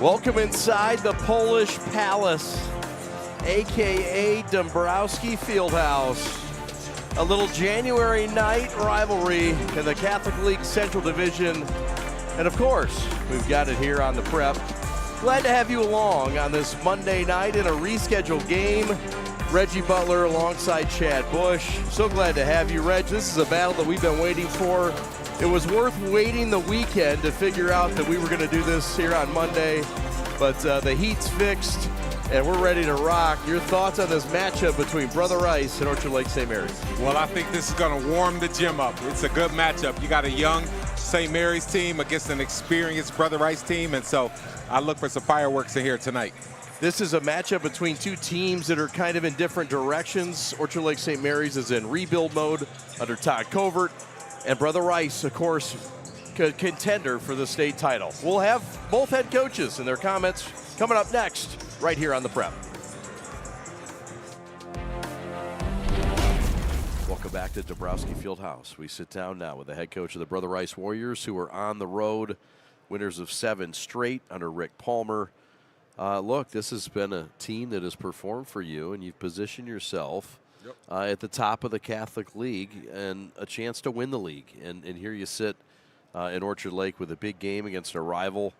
Welcome inside the Polish Palace, a.k.a. Dombrowski Fieldhouse. A little January night rivalry in the Catholic League Central Division. And of course, we've got it here on the Prep. Glad to have you along on this Monday night in a rescheduled game. Reggie Butler alongside Chad Bush. So glad to have you, Reg. This is a battle that we've been waiting for. It was worth waiting the weekend to figure out that we were going to do this here on Monday. But the heat's fixed, and we're ready to rock. Your thoughts on this matchup between Brother Rice and Orchard Lake St. Mary's? Well, I think this is going to warm the gym up. It's a good matchup. You got a young St. Mary's team against an experienced Brother Rice team, and so I look for some fireworks in here tonight. This is a matchup between two teams that are kind of in different directions. Orchard Lake St. Mary's is in rebuild mode under Todd Covert, and Brother Rice, of course, contender for the state title. We'll have both head coaches and their comments coming up next, right here on the Prep. Welcome back to Dombrowski Fieldhouse. We sit down now with the head coach of the Brother Rice Warriors, who are on the road, winners of 7 straight under Rick Palmer. Look, this has been a team that has performed for you, and you've positioned yourself at the top of the Catholic League and a chance to win the league. And here you sit in Orchard Lake with a big game against a rival.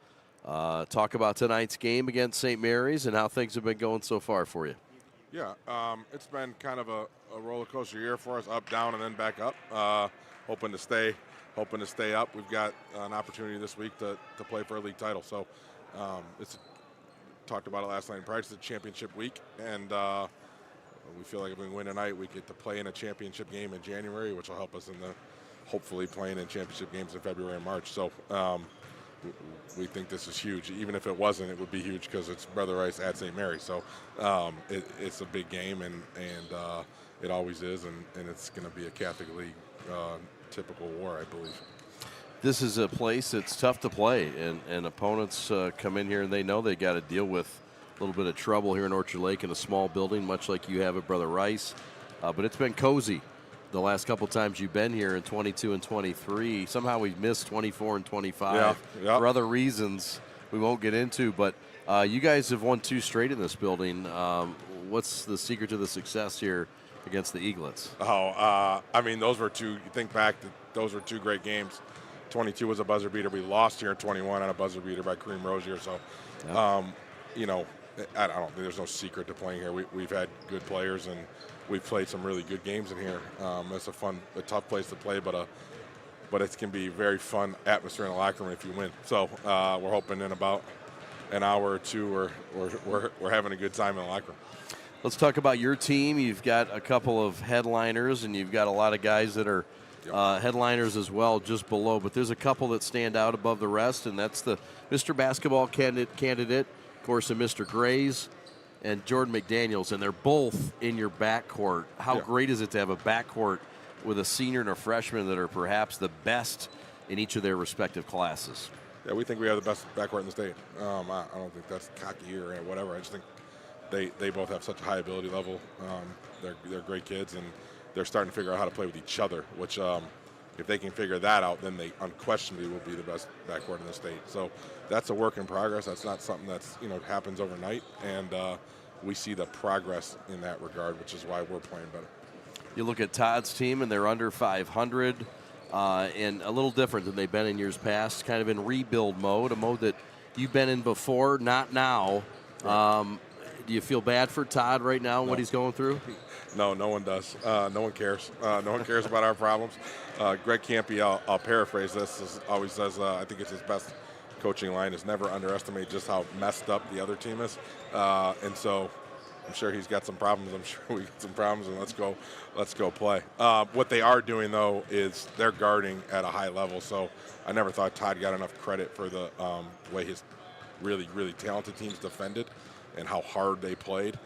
Talk about tonight's game against St. Mary's and how things have been going so far for you. Yeah, it's been kind of a roller coaster year for us, up, down, and then back up. Hoping to stay up. We've got an opportunity this week to play for a league title. So it's talked about it last night in practice. It's a championship week, and we feel like if we win tonight, we get to play in a championship game in January, which will help us in the hopefully playing in championship games in February and March. So we think this is huge. Even if it wasn't, it would be huge because it's Brother Rice at St. Mary's. So it's a big game, and it always is, and it's going to be a Catholic League typical war, I believe. This is a place that's tough to play, and opponents come in here and they know they got to deal with a little bit of trouble here in Orchard Lake in a small building, much like you have at Brother Rice. But it's been cozy the last couple times you've been here in 22 and 23. Somehow we've missed 24 and 25 for other reasons we won't get into. But you guys have won 2 straight in this building. What's the secret to the success here against the Eaglets? I mean, those were two. You think back, those were 2 great games. 22 was a buzzer beater. We lost here in 21 on a buzzer beater by Kareem Rozier. So, you know, I don't think there's no secret to playing here. We've had good players, and we've played some really good games in here. It's a tough place to play, but it can be a very fun atmosphere in the locker room if you win. So we're hoping in about an hour or 2 we're having a good time in the locker room. Let's talk about your team. You've got a couple of headliners, and you've got a lot of guys that are headliners as well just below. But there's a couple that stand out above the rest, and that's the Mr. Basketball candidate, of course, and Mr. Grays and Jordan McDaniels, and they're both in your backcourt. How great is it to have a backcourt with a senior and a freshman that are perhaps the best in each of their respective classes? Yeah, we think we have the best backcourt in the state. I don't think that's cocky or whatever. I just think they both have such a high ability level. They're great kids, and they're starting to figure out how to play with each other, which if they can figure that out, then they unquestionably will be the best backcourt in the state. So that's a work in progress. That's not something that's happens overnight, and we see the progress in that regard, which is why we're playing better. You look at Todd's team, and they're under 500, and a little different than they've been in years past, kind of in rebuild mode, a mode that you've been in before, not now. Right. Do you feel bad for Todd right now and what he's going through? No, no one does. No one cares. No one cares about our problems. Greg Campy, I'll paraphrase this, always says, I think it's his best coaching line, is never underestimate just how messed up the other team is. And so I'm sure he's got some problems. I'm sure we got some problems, and let's go play. What they are doing, though, is they're guarding at a high level. So I never thought Todd got enough credit for the way his really, really talented teams defended and how hard they played.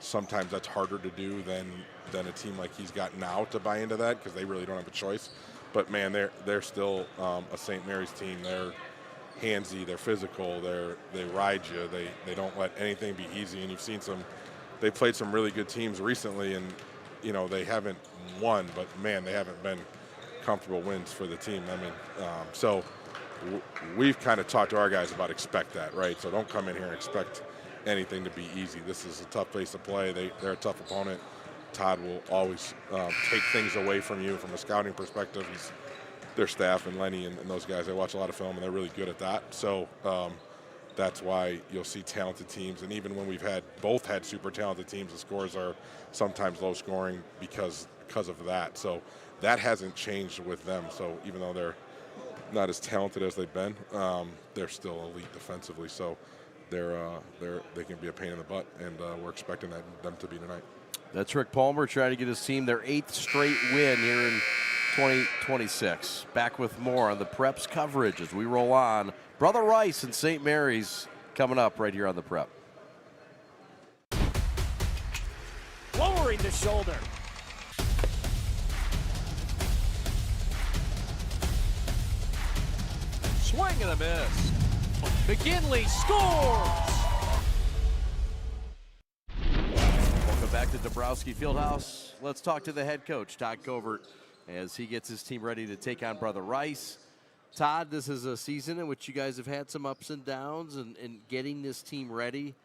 Sometimes that's harder to do than a team like he's got now to buy into that, because they really don't have a choice. But man, they're still a St. Mary's team. They're handsy, they're physical, they ride you. They don't let anything be easy. And you've seen they played some really good teams recently, and they haven't won, but man, they haven't been comfortable wins for the team. I mean, so we've kind of talked to our guys about expect that, right? So don't come in here and expect anything to be easy. This is a tough place to play. They're a tough opponent. Todd will always take things away from you from a scouting perspective. Their staff and Lenny and those guys, they watch a lot of film and they're really good at that. So that's why you'll see talented teams. And even when we've both had super talented teams, the scores are sometimes low scoring because of that. So that hasn't changed with them. So even though they're not as talented as they've been, they're still elite defensively. So they can be a pain in the butt, and we're expecting them to be tonight. That's Rick Palmer trying to get his team their 8th straight win here in 2026. Back with more on the Prep's coverage as we roll on. Brother Rice and St. Mary's coming up right here on the Prep. Lowering the shoulder. Swing and a miss. McKinley scores! Welcome back to Dombrowski Fieldhouse. Let's talk to the head coach, Todd Covert, as he gets his team ready to take on Brother Rice. Todd, this is a season in which you guys have had some ups and downs and getting this team ready.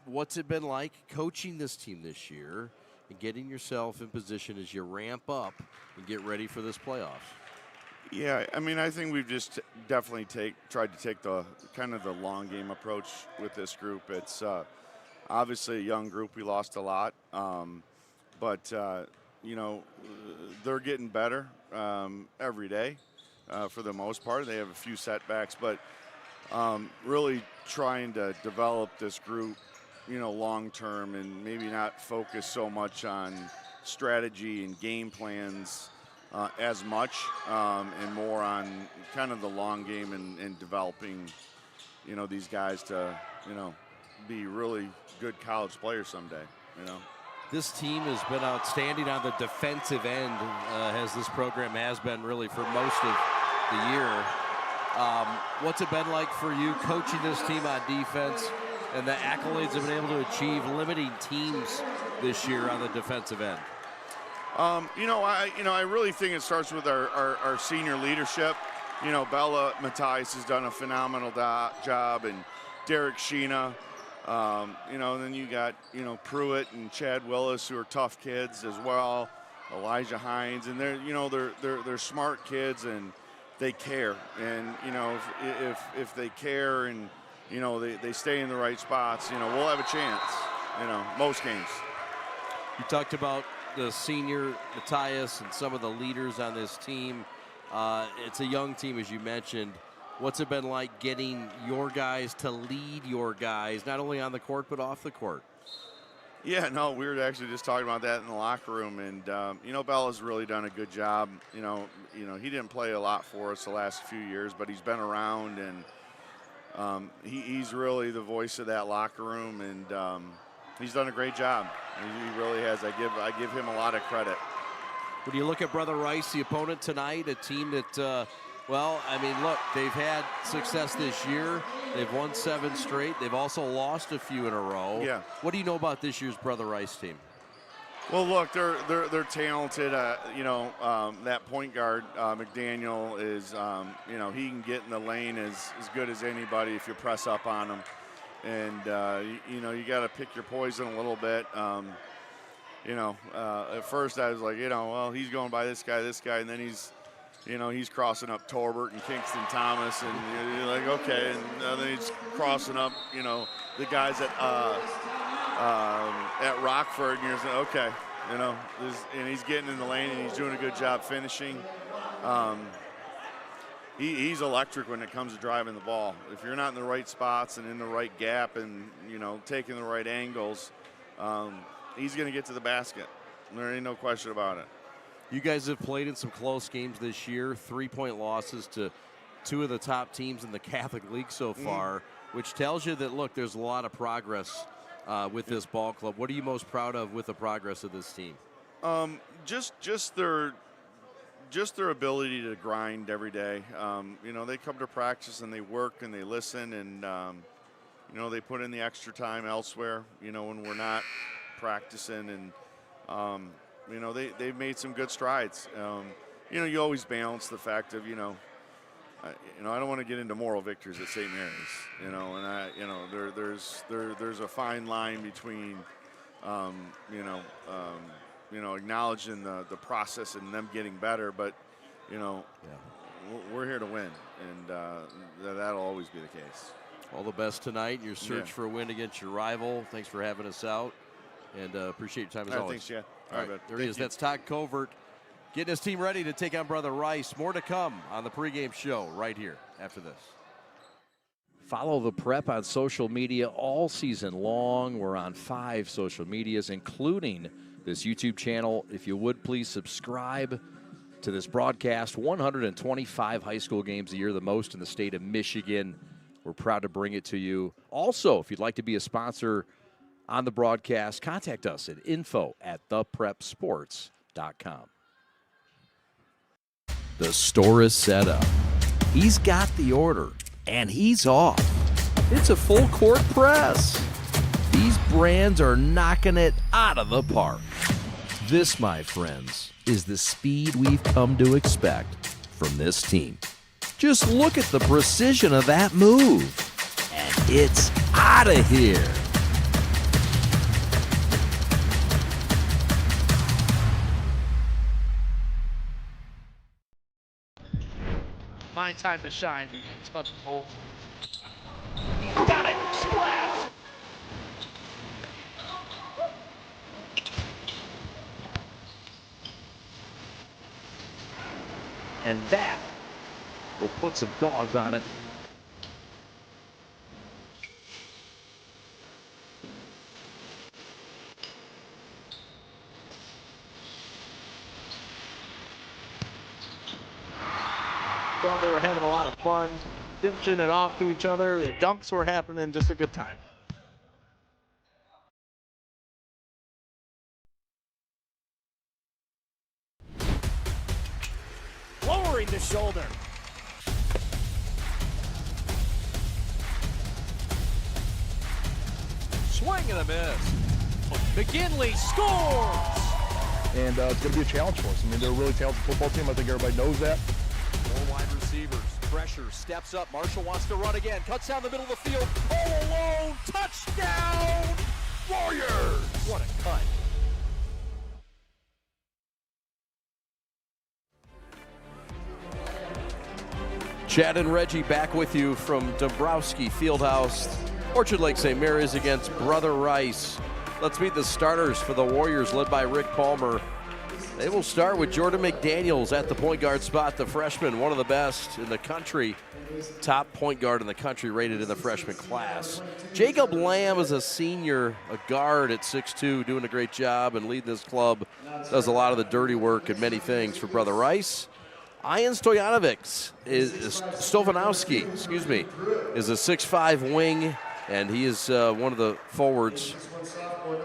What's it been like coaching this team this year and getting yourself in position as you ramp up and get ready for this playoffs? Yeah, I mean, I think we've just definitely tried to take the kind of the long game approach with this group. It's obviously a young group. We lost a lot, but you know, they're getting better every day for the most part. They have a few setbacks, but really trying to develop this group, you know, long term, and maybe not focus so much on strategy and game plans as much, and more on kind of the long game and developing, you know, these guys to, you know, be really good college players someday, you know. This team has been outstanding on the defensive end, as this program has been really for most of the year. What's it been like for you coaching this team on defense and the accolades have been able to achieve limiting teams this year on the defensive end? I really think it starts with our senior leadership. You know, Bella Mattias has done a phenomenal job, and Derek Sheena. You know, and then you got, you know, Pruitt and Chad Willis, who are tough kids as well. Elijah Hines, and they're smart kids, and they care. And you know, if they care and, you know, they stay in the right spots, you know, we'll have a chance. You know, most games. You talked about the senior Mattias and some of the leaders on this team. It's a young team, as you mentioned. What's it been like getting your guys to lead your guys, not only on the court but off the court? Yeah, no, we were actually just talking about that in the locker room, and you know, Bella's really done a good job. You know, he didn't play a lot for us the last few years, but he's been around, and he's really the voice of that locker room, and he's done a great job. He really has. I give him a lot of credit. When you look at Brother Rice, the opponent tonight, a team that, well, I mean, look, they've had success this year. They've won 7 straight. They've also lost a few in a row. Yeah. What do you know about this year's Brother Rice team? Well, look, they're talented. You know, that point guard McDaniel is, you know, he can get in the lane as good as anybody if you press up on him. And you know, you got to pick your poison a little bit. You know, at first I was like, you know, well, he's going by this guy, and then he's, you know, he's crossing up Torbert and Kingston Thomas, and you're like, okay, and then he's crossing up, you know, the guys at Rockford, and you're saying, okay, you know, and he's getting in the lane and he's doing a good job finishing. He's electric when it comes to driving the ball. If you're not in the right spots and in the right gap and, you know, taking the right angles, he's going to get to the basket. There ain't no question about it. You guys have played in some close games this year, 3-point losses to 2 of the top teams in the Catholic League so far, which tells you that, look, there's a lot of progress with this ball club. What are you most proud of with the progress of this team? Just their ability to grind every day. You know, they come to practice and they work and they listen, and you know, they put in the extra time elsewhere, you know, when we're not practicing, and you know, they've made some good strides. You know, you always balance the fact of, you know, I don't want to get into moral victories at St. Mary's, and there's a fine line between, acknowledging the process and them getting better, but, we're here to win, and that'll always be the case. All the best tonight in your search for a win against your rival. Thanks for having us out, and appreciate your time as always. Thanks, yeah. All right, there he is. That's Todd Covert getting his team ready to take on Brother Rice. More to come on the pregame show right here after this. Follow the Prep on social media all season long. We're on 5 social medias, including this YouTube channel. If you would, please subscribe to this broadcast. 125 high school games a year, the most in the state of Michigan. We're proud to bring it to you. Also, if you'd like to be a sponsor on the broadcast, contact us at info@theprepsports.com. The store is set up. He's got the order, and he's off. It's a full court press. These brands are knocking it out of the park. This, my friends, is the speed we've come to expect from this team. Just look at the precision of that move, and it's out of here. My time to shine. It's about to hold. He's got it. Splash. And that will put some dogs on it. Well, they were having a lot of fun, dishing it off to each other. The dunks were happening, just a good time. Lowering the shoulder. Swing and a miss. McGinley scores! And it's going to be a challenge for us. I mean, they're a really talented football team. I think everybody knows that. 4 wide receivers. Pressure. Steps up. Marshall wants to run again. Cuts down the middle of the field. All alone. Touchdown! Warriors! What a cut. Chad and Reggie back with you from Dombrowski Fieldhouse. Orchard Lake St. Mary's against Brother Rice. Let's meet the starters for the Warriors, led by Rick Palmer. They will start with Jordan McDaniels at the point guard spot, the freshman, one of the best in the country. Top point guard in the country rated in the freshman class. Jacob Lamb is a senior, a guard at 6'2", doing a great job and leading this club. Does a lot of the dirty work and many things for Brother Rice. Ian Stoyanovich is a 6'5" wing, and he is one of the forwards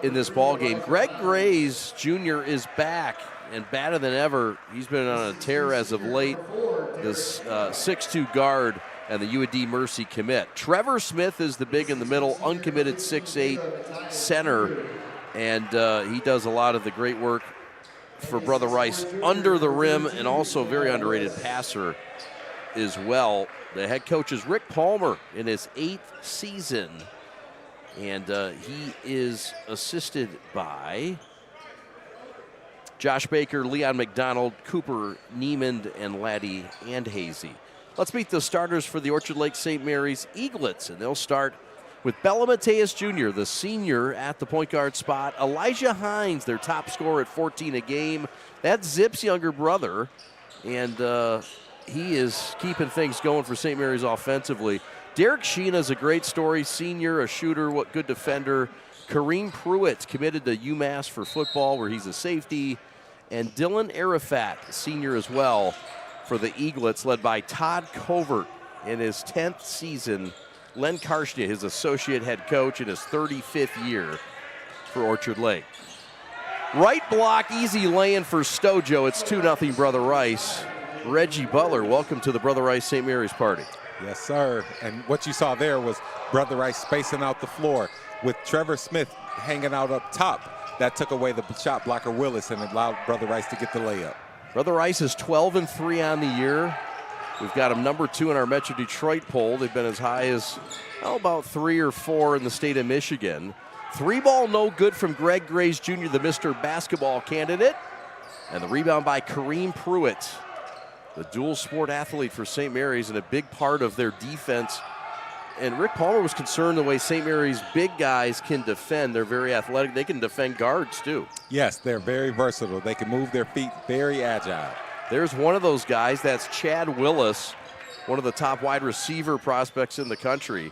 in this ball game. Greg Grays Jr. is back and better than ever. He's been on a tear as of late. This 6'2" guard and the UAD Mercy commit. Trevor Smith is the big in the middle, uncommitted 6'8" center, and he does a lot of the great work for Brother Rice under the rim, and also very underrated passer as well. The head coach is Rick Palmer in his 8th season, and he is assisted by Josh Baker, Leon McDonald, Cooper Niemand, and Laddie and Hazy. Let's meet the starters for the Orchard Lake St. Mary's Eaglets, and they'll start with Bella Mateus Jr., the senior at the point guard spot. Elijah Hines, their top scorer at 14 a game. That's Zip's younger brother, and he is keeping things going for St. Mary's offensively. Derek Sheena is a great story, senior, a shooter, what good defender. Kareem Pruitt committed to UMass for football, where he's a safety. And Dylan Arafat, senior as well, for the Eaglets, led by Todd Covert in his 10th season. Len Karshnia, his associate head coach in his 35th year for Orchard Lake. Right block, easy lay-in for Stojo. It's 2-0 Brother Rice. Reggie Butler, welcome to the Brother Rice St. Mary's party. Yes, sir. And what you saw there was Brother Rice spacing out the floor with Trevor Smith hanging out up top. That took away the shot blocker Willis and allowed Brother Rice to get the layup. Brother Rice is 12-3 on the year. We've got them number 2 in our Metro Detroit poll. They've been as high as about 3 or 4 in the state of Michigan. 3 ball no good from Greg Grays Jr., the Mr. Basketball candidate. And the rebound by Kareem Pruitt, the dual sport athlete for St. Mary's, and a big part of their defense. And Rick Palmer was concerned the way St. Mary's big guys can defend. They're very athletic. They can defend guards, too. Yes, they're very versatile. They can move their feet, very agile. There's one of those guys. That's Chad Willis, one of the top wide receiver prospects in the country.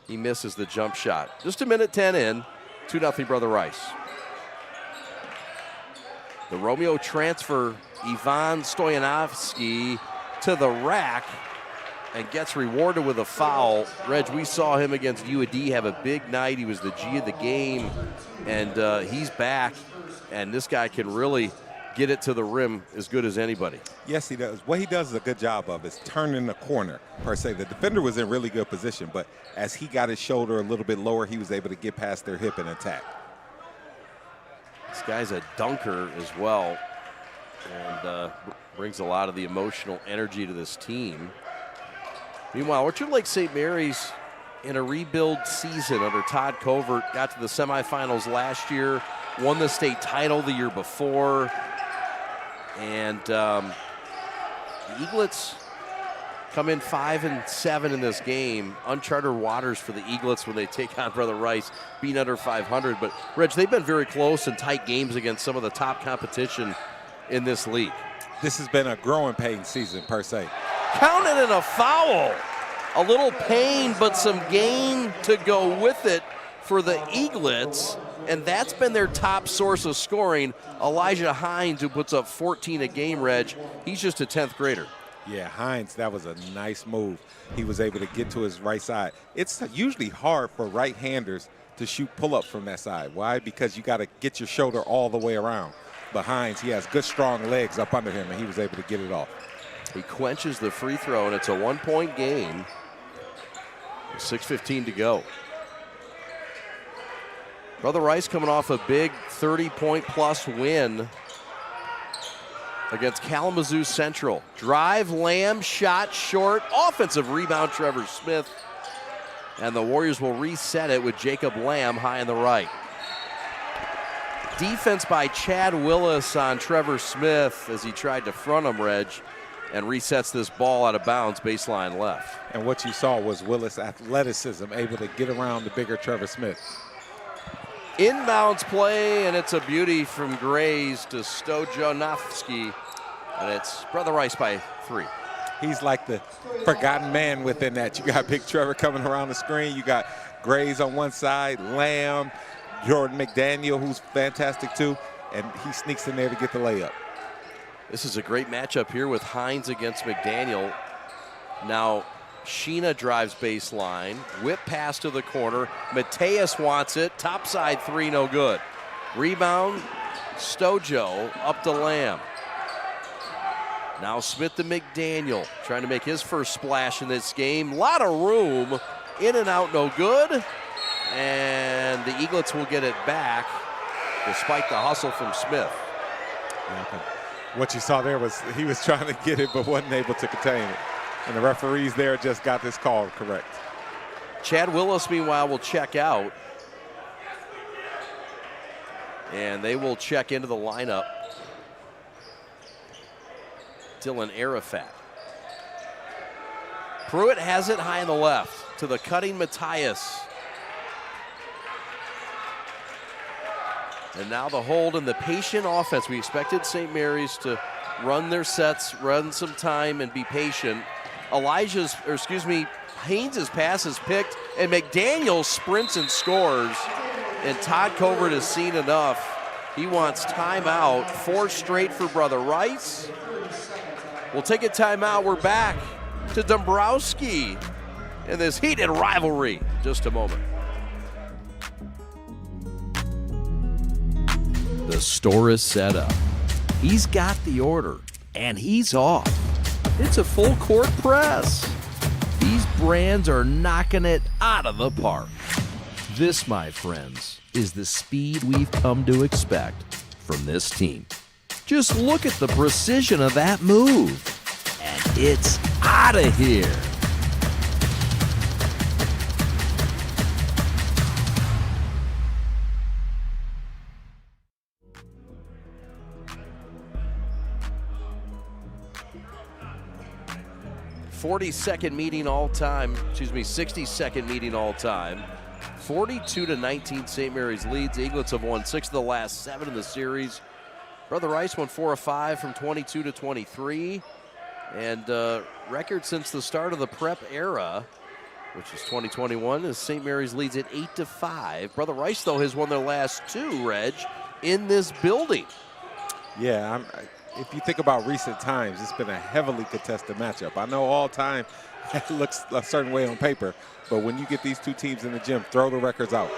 He misses the jump shot. Just a minute 10 in, 2-0 Brother Rice. The Romeo transfer, Ivan Stoyanovsky, to the rack and gets rewarded with a foul. Reg, we saw him against UAD have a big night. He was the G of the game, and he's back. And this guy can really get it to the rim as good as anybody. Yes, he does. What he does a good job of is turning the corner, per se. The defender was in really good position, but as he got his shoulder a little bit lower, he was able to get past their hip and attack. This guy's a dunker as well, and brings a lot of the emotional energy to this team. Meanwhile, Orchard Lake St. Mary's in a rebuild season under Todd Covert, got to the semifinals last year, won the state title the year before, and the Eaglets come in 5-7 in this game. Uncharted waters for the Eaglets when they take on Brother Rice, being under 500. But, Reg, they've been very close and tight games against some of the top competition in this league. This has been a growing pain season, per se. Counted in a foul. A little pain, but some gain to go with it for the Eaglets. And that's been their top source of scoring. Elijah Hines, who puts up 14 a game, Reg. He's just a 10th grader. Yeah, Hines, that was a nice move. He was able to get to his right side. It's usually hard for right-handers to shoot pull-ups from that side. Why? Because you got to get your shoulder all the way around. But Hines, he has good, strong legs up under him, and he was able to get it off. He quenches the free throw, and it's a 1-point game. 6:15 to go. Brother Rice coming off a big 30-point-plus win against Kalamazoo Central. Drive, Lamb, shot short, offensive rebound, Trevor Smith. And the Warriors will reset it with Jacob Lamb high on the right. Defense by Chad Willis on Trevor Smith as he tried to front him, Reg, and resets this ball out of bounds, baseline left. And what you saw was Willis' athleticism, able to get around the bigger Trevor Smith. Inbounds play, and it's a beauty from Grays to Stojanovsky, and it's Brother Rice by 3. He's like the forgotten man within that. You got Big Trevor coming around the screen. You got Grays on one side, Lamb, Jordan McDaniel, who's fantastic too, and he sneaks in there to get the layup. This is a great matchup here with Hines against McDaniel. Now, Sheena drives baseline, whip pass to the corner. Mateus wants it, topside 3, no good. Rebound, Stojo up to Lamb. Now Smith to McDaniel, trying to make his first splash in this game. Lot of room, in and out, no good. And the Eaglets will get it back, despite the hustle from Smith. What you saw there was he was trying to get it, but wasn't able to contain it. And the referees there just got this call correct. Chad Willis, meanwhile, will check out. And they will check into the lineup. Dylan Arafat. Pruitt has it high on the left to the cutting Matthias. And now the hold and the patient offense. We expected St. Mary's to run their sets, run some time, and be patient. Haynes' pass is picked, and McDaniel sprints and scores. And Todd Covert has seen enough. He wants timeout, 4 straight for Brother Rice. We'll take a timeout. We're back to Dombrowski in this heated rivalry. Just a moment. The store is set up. He's got the order, and he's off. It's a full court press. These brands are knocking it out of the park. This, my friends, is the speed we've come to expect from this team. Just look at the precision of that move. And It's out of here. .42 meeting all time, 60-second meeting all time. 42-19 St. Mary's leads. Eaglets have won 6 of the last 7 in the series. Brother Rice won 4 of 5 from 22 to 23. And record since the start of the PreP era, which is 2021, is St. Mary's leads at 8-5. Brother Rice, though, has won their last 2, Reg, in this building. Yeah, if you think about recent times, it's been a heavily contested matchup. I know all time it looks a certain way on paper, but when you get these two teams in the gym, throw the records out.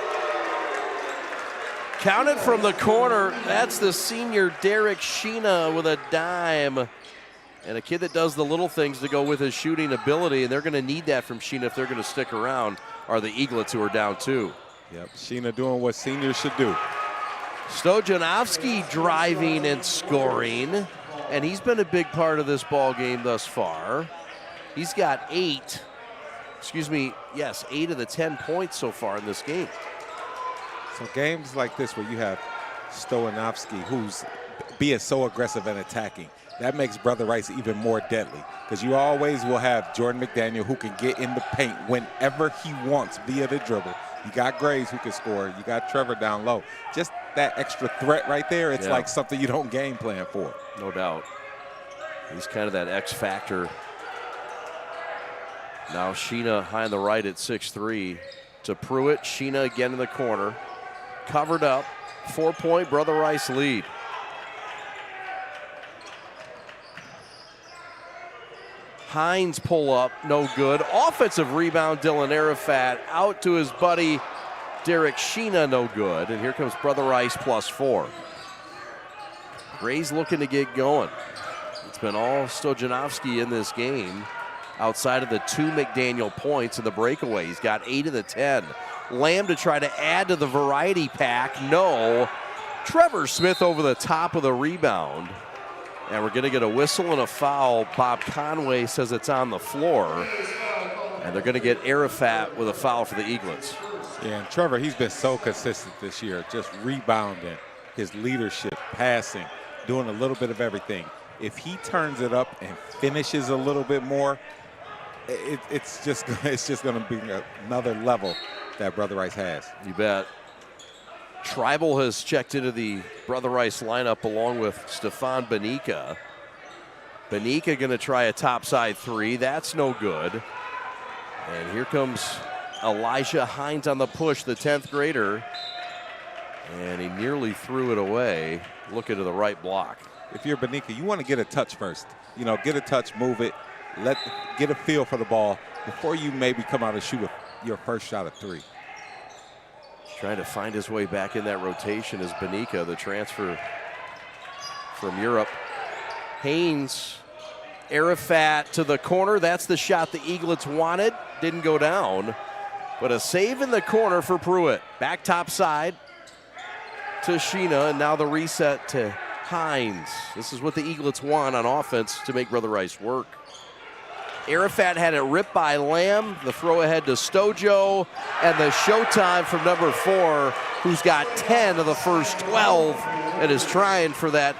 Counted from the corner. That's the senior Derek Sheena with a dime. And a kid that does the little things to go with his shooting ability, and they're going to need that from Sheena if they're going to stick around, are the Eaglets, who are down 2. Yep, Sheena doing what seniors should do. Stojanovski driving and scoring, and he's been a big part of this ball game thus far. He's got 8 of the 10 points so far in this game. So games like this where you have Stojanovski, who's being so aggressive and attacking, that makes Brother Rice even more deadly, because you always will have Jordan McDaniel, who can get in the paint whenever he wants via the dribble. You got Graves, who can score. You got Trevor down low. Just that extra threat right there, it's like something you don't game plan for. No doubt. He's kind of that X factor. Now Sheena high on the right at 6'3". To Pruitt, Sheena again in the corner. Covered up, 4-point Brother Rice lead. Hines pull up, no good. Offensive rebound, Dylan Arafat out to his buddy Derek Sheena, no good. And here comes Brother Rice +4. Gray's looking to get going. It's been all Stojanovski in this game, outside of the 2 McDaniel points in the breakaway. He's got 8 of the 10. Lamb to try to add to the variety pack, no. Trevor Smith over the top of the rebound. And we're going to get a whistle and a foul. Bob Conway says it's on the floor. And they're going to get Arafat with a foul for the Eaglets. Yeah, and Trevor, he's been so consistent this year, just rebounding, his leadership, passing, doing a little bit of everything. If he turns it up and finishes a little bit more, it's just going to be another level that Brother Rice has. You bet. Tribal has checked into the Brother Rice lineup along with Stefan Benica. Benica going to try a topside 3. That's no good. And here comes Elijah Hines on the push, the 10th grader. And he nearly threw it away. Looking to the right block. If you're Benica, you want to get a touch first. You know, get a touch, move it, get a feel for the ball before you maybe come out and shoot your first shot at 3. Trying to find his way back in that rotation is Benica, the transfer from Europe. Haynes, Arafat to the corner. That's the shot the Eaglets wanted. Didn't go down, but a save in the corner for Pruitt. Back top side to Sheena, and now the reset to Hines. This is what the Eaglets want on offense to make Brother Rice work. Arafat had it ripped by Lamb. The throw ahead to Stojo, and the showtime from number 4, who's got 10 of the first 12 and is trying for that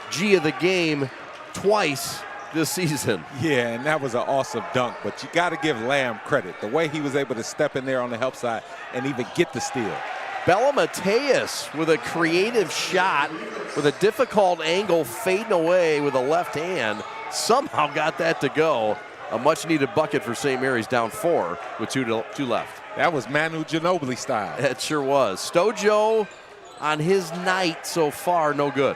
G of the game twice this season. Yeah, and that was an awesome dunk, but you got to give Lamb credit. The way he was able to step in there on the help side and even get the steal. Bella Mateus with a creative shot with a difficult angle, fading away with a left hand. Somehow got that to go. A much-needed bucket for St. Mary's, down 4 with 2 left. That was Manu Ginobili style. It sure was. Stojo on his night so far, no good.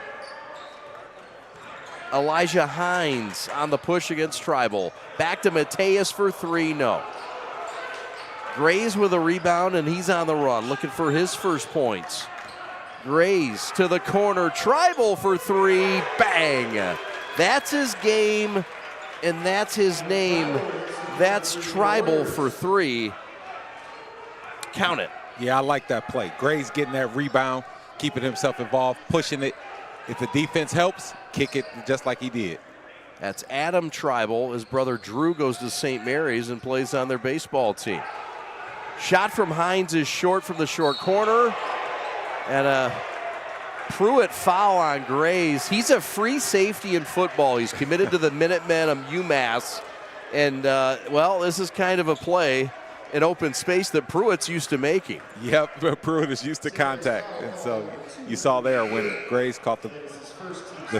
Elijah Hines on the push against Tribal. Back to Mateus for 3, no. Grays with a rebound, and he's on the run, looking for his first points. Grays to the corner, Tribal for 3, bang. That's his game, and that's his name. That's Tribal for 3. Count it. Yeah, I like that play. Gray's getting that rebound, keeping himself involved, pushing it. If the defense helps, kick it just like he did. That's Adam Tribal. His brother Drew goes to St. Mary's and plays on their baseball team. Shot from Hines is short from the short corner. And a Pruitt foul on Grays. He's a free safety in football. He's committed to the Minutemen of UMass. And, well, this is kind of a play in open space that Pruitt's used to making. Yep, Pruitt is used to contact. And so you saw there when Grays caught the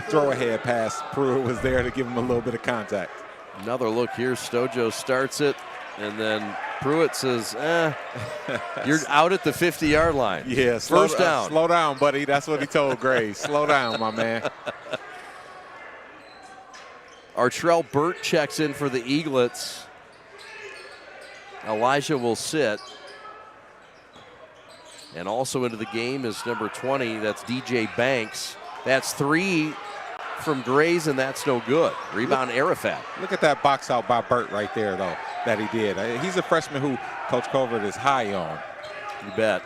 throw-ahead pass, Pruitt was there to give him a little bit of contact. Another look here. Stojo starts it, and then Pruitt says, you're out at the 50-yard line. Yeah, first down. Slow down, buddy. That's what he told Grays. Slow down, my man. Artrell Burt checks in for the Eaglets. Elijah will sit. And also into the game is number 20. That's DJ Banks. That's 3 from Grays, and that's no good. Rebound Arafat. Look at that box out by Burt right there, though, that he did. He's a freshman who Coach Covert is high on. You bet.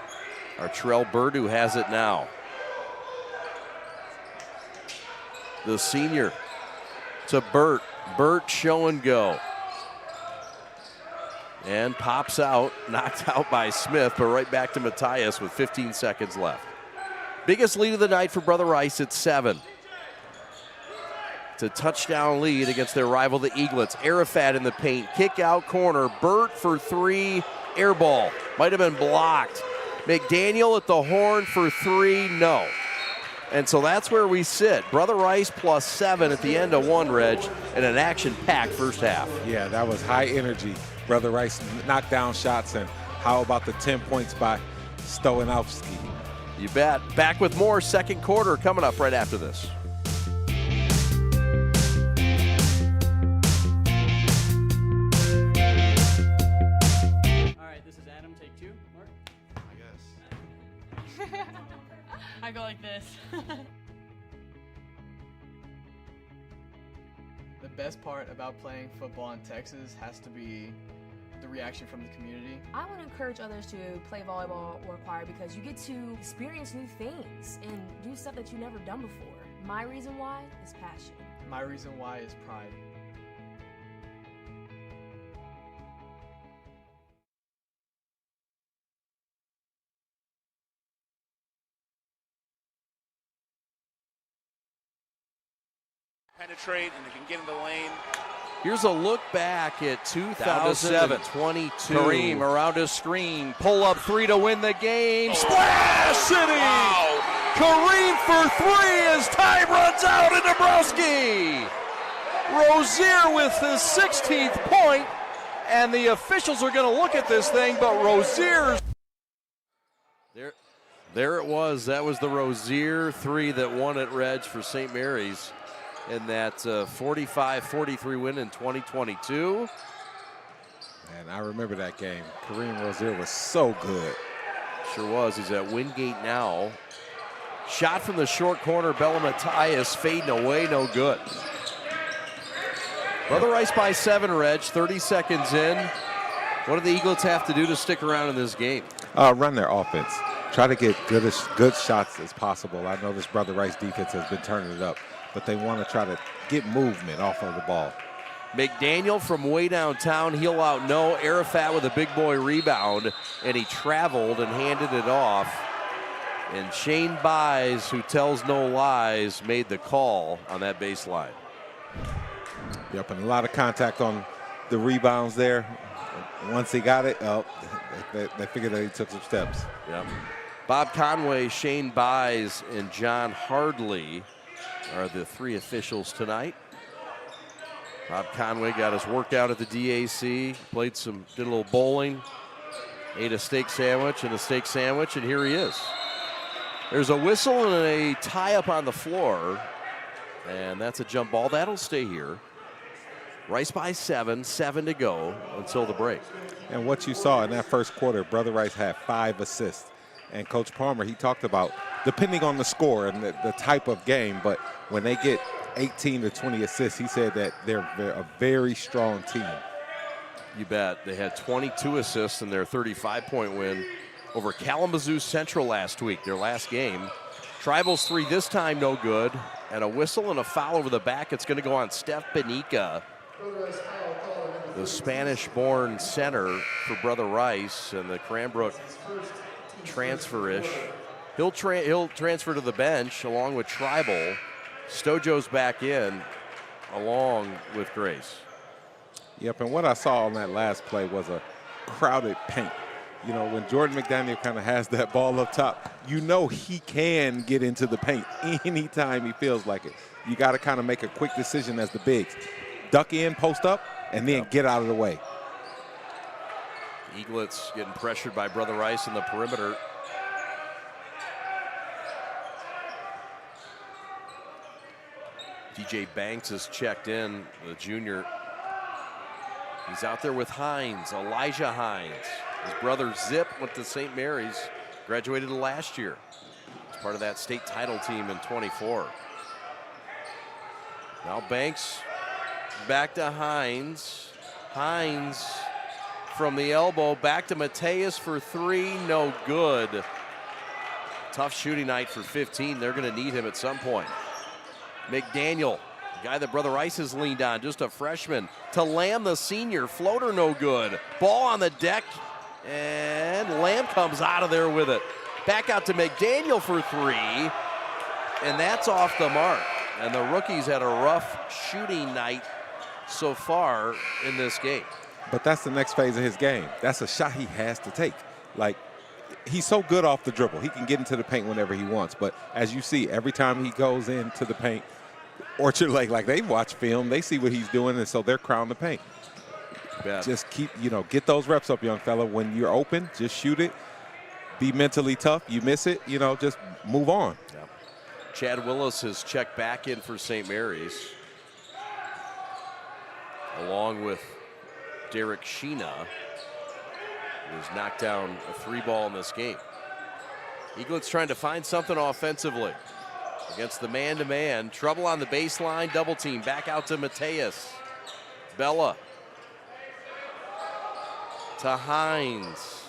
Artrell Burt who has it now. The senior to Burt. Burt show and go. And pops out, knocked out by Smith, but right back to Matthias with 15 seconds left. Biggest lead of the night for Brother Rice at 7. It's a touchdown lead against their rival, the Eaglets. Arafat in the paint, kick out corner. Burt for 3, air ball. Might have been blocked. McDaniel at the horn for 3, no. And so that's where we sit. Brother Rice plus 7 at the end of 1, Reg, and an action-packed first half. Yeah, that was high energy. Brother Rice knocked down shots, and how about the 10 points by Stojanowski? You bet. Back with more second quarter coming up right after this. All right, this is Adam. Take 2. Mark? I guess. I go like this. The best part about playing football in Texas has to be the reaction from the community. I want to encourage others to play volleyball or choir because you get to experience new things and do stuff that you've never done before. My reason why is passion. My reason why is pride. Penetrate and they can get in the lane. Here's a look back at 2022. Kareem around his screen. Pull up 3 to win the game. Splash City! Wow. Kareem for 3 as time runs out in Dombrowski. Rozier with his 16th point, and the officials are going to look at this thing, but Rozier's. There it was. That was the Rozier 3 that won it, Reg, for St. Mary's in that 45-43 win in 2022. And I remember that game. Kareem Rozier was so good. Sure was. He's at Wingate now. Shot from the short corner. Bella Matthias fading away, no good. Brother Rice by 7, Reg, 30 seconds in. What do the Eaglets have to do to stick around in this game? Run their offense. Try to get good shots as possible. I know this Brother Rice defense has been turning it up, but they want to try to get movement off of the ball. McDaniel from way downtown, he'll out no. Arafat with a big boy rebound, and he traveled and handed it off. And Shane Byes, who tells no lies, made the call on that baseline. Yep, and a lot of contact on the rebounds there. Once he got it, they figured that he took some steps. Yep. Bob Conway, Shane Byes, and John Hardley are the 3 officials tonight. Bob Conway got his workout at the DAC, did a little bowling, ate a steak sandwich and a steak sandwich, and here he is. There's a whistle and a tie-up on the floor, and that's a jump ball. That'll stay here. Rice by 7 to go until the break. And what you saw in that first quarter, Brother Rice had 5 assists. And Coach Palmer, he talked about, depending on the score and the type of game, but when they get 18 to 20 assists, he said that they're a very strong team. You bet. They had 22 assists in their 35-point win over Kalamazoo Central last week, their last game. Tribals 3 this time, no good. And a whistle and a foul over the back. It's going to go on Steph Benica, the Spanish-born center for Brother Rice, and the Cranbrook transfer-ish. He'll transfer to the bench along with Tribal. Stojo's back in along with Grace. Yep, and what I saw on that last play was a crowded paint. You know, when Jordan McDaniel kind of has that ball up top, you know he can get into the paint anytime he feels like it. You got to kind of make a quick decision as the bigs. Duck in, post up, and then get out of the way. Eaglets getting pressured by Brother Rice in the perimeter. DJ Banks is checked in, the junior. He's out there with Hines, Elijah Hines. His brother Zip went to St. Mary's, graduated last year. He's part of that state title team in 24. Now Banks back to Hines. Hines from the elbow, back to Mateus for three, no good. Tough shooting night for 15. They're gonna need him at some point. McDaniel, the guy that Brother Rice has leaned on, just a freshman. To Lamb, the senior, floater no good. Ball on the deck, and Lamb comes out of there with it. Back out to McDaniel for three, and that's off the mark. And the rookies had a rough shooting night so far in this game. But that's the next phase of his game. That's a shot he has to take. Like, he's so good off the dribble. He can get into the paint whenever he wants. But as you see, every time he goes into the paint, Orchard Lake, like they watch film, they see what he's doing, and so they're crowding the paint. Just keep, get those reps up, young fella. When you're open, just shoot it. Be mentally tough. You miss it, just move on. Yeah. Chad Willis has checked back in for St. Mary's, along with Derek Sheena, who's knocked down a three ball in this game. Eaglets trying to find something offensively against the man-to-man. Trouble on the baseline, double team. Back out to Mateus. Bella to Hines.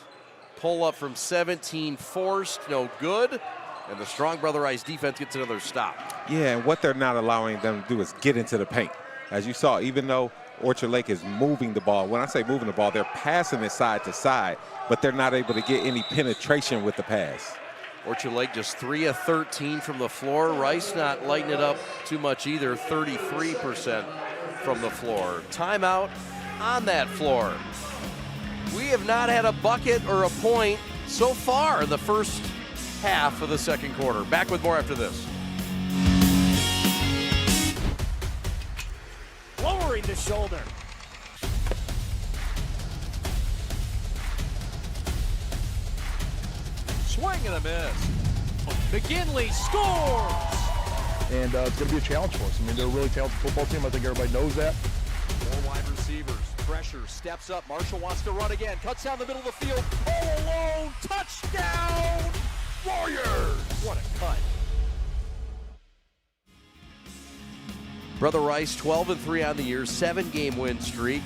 Pull up from 17, forced, no good. And the strong Brother Rice defense gets another stop. Yeah, and what they're not allowing them to do is get into the paint. As you saw, even though Orchard Lake is moving the ball, when I say moving the ball, they're passing it side to side, but they're not able to get any penetration with the pass. Orchard Lake just 3 of 13 from the floor. Rice not lighting it up too much either, 33% from the floor. Timeout on that floor. We have not had a bucket or a point so far in the first half of the second quarter. Back with more after this. Lowering the shoulder. Swing and a miss. McGinley scores! And it's going to be a challenge for us. I mean, they're a really talented football team. I think everybody knows that. Four wide receivers. Pressure. Steps up. Marshall wants to run again. Cuts down the middle of the field. All alone. Touchdown! Warriors! What a cut. Brother Rice, 12-3 on the year, 7-game win streak,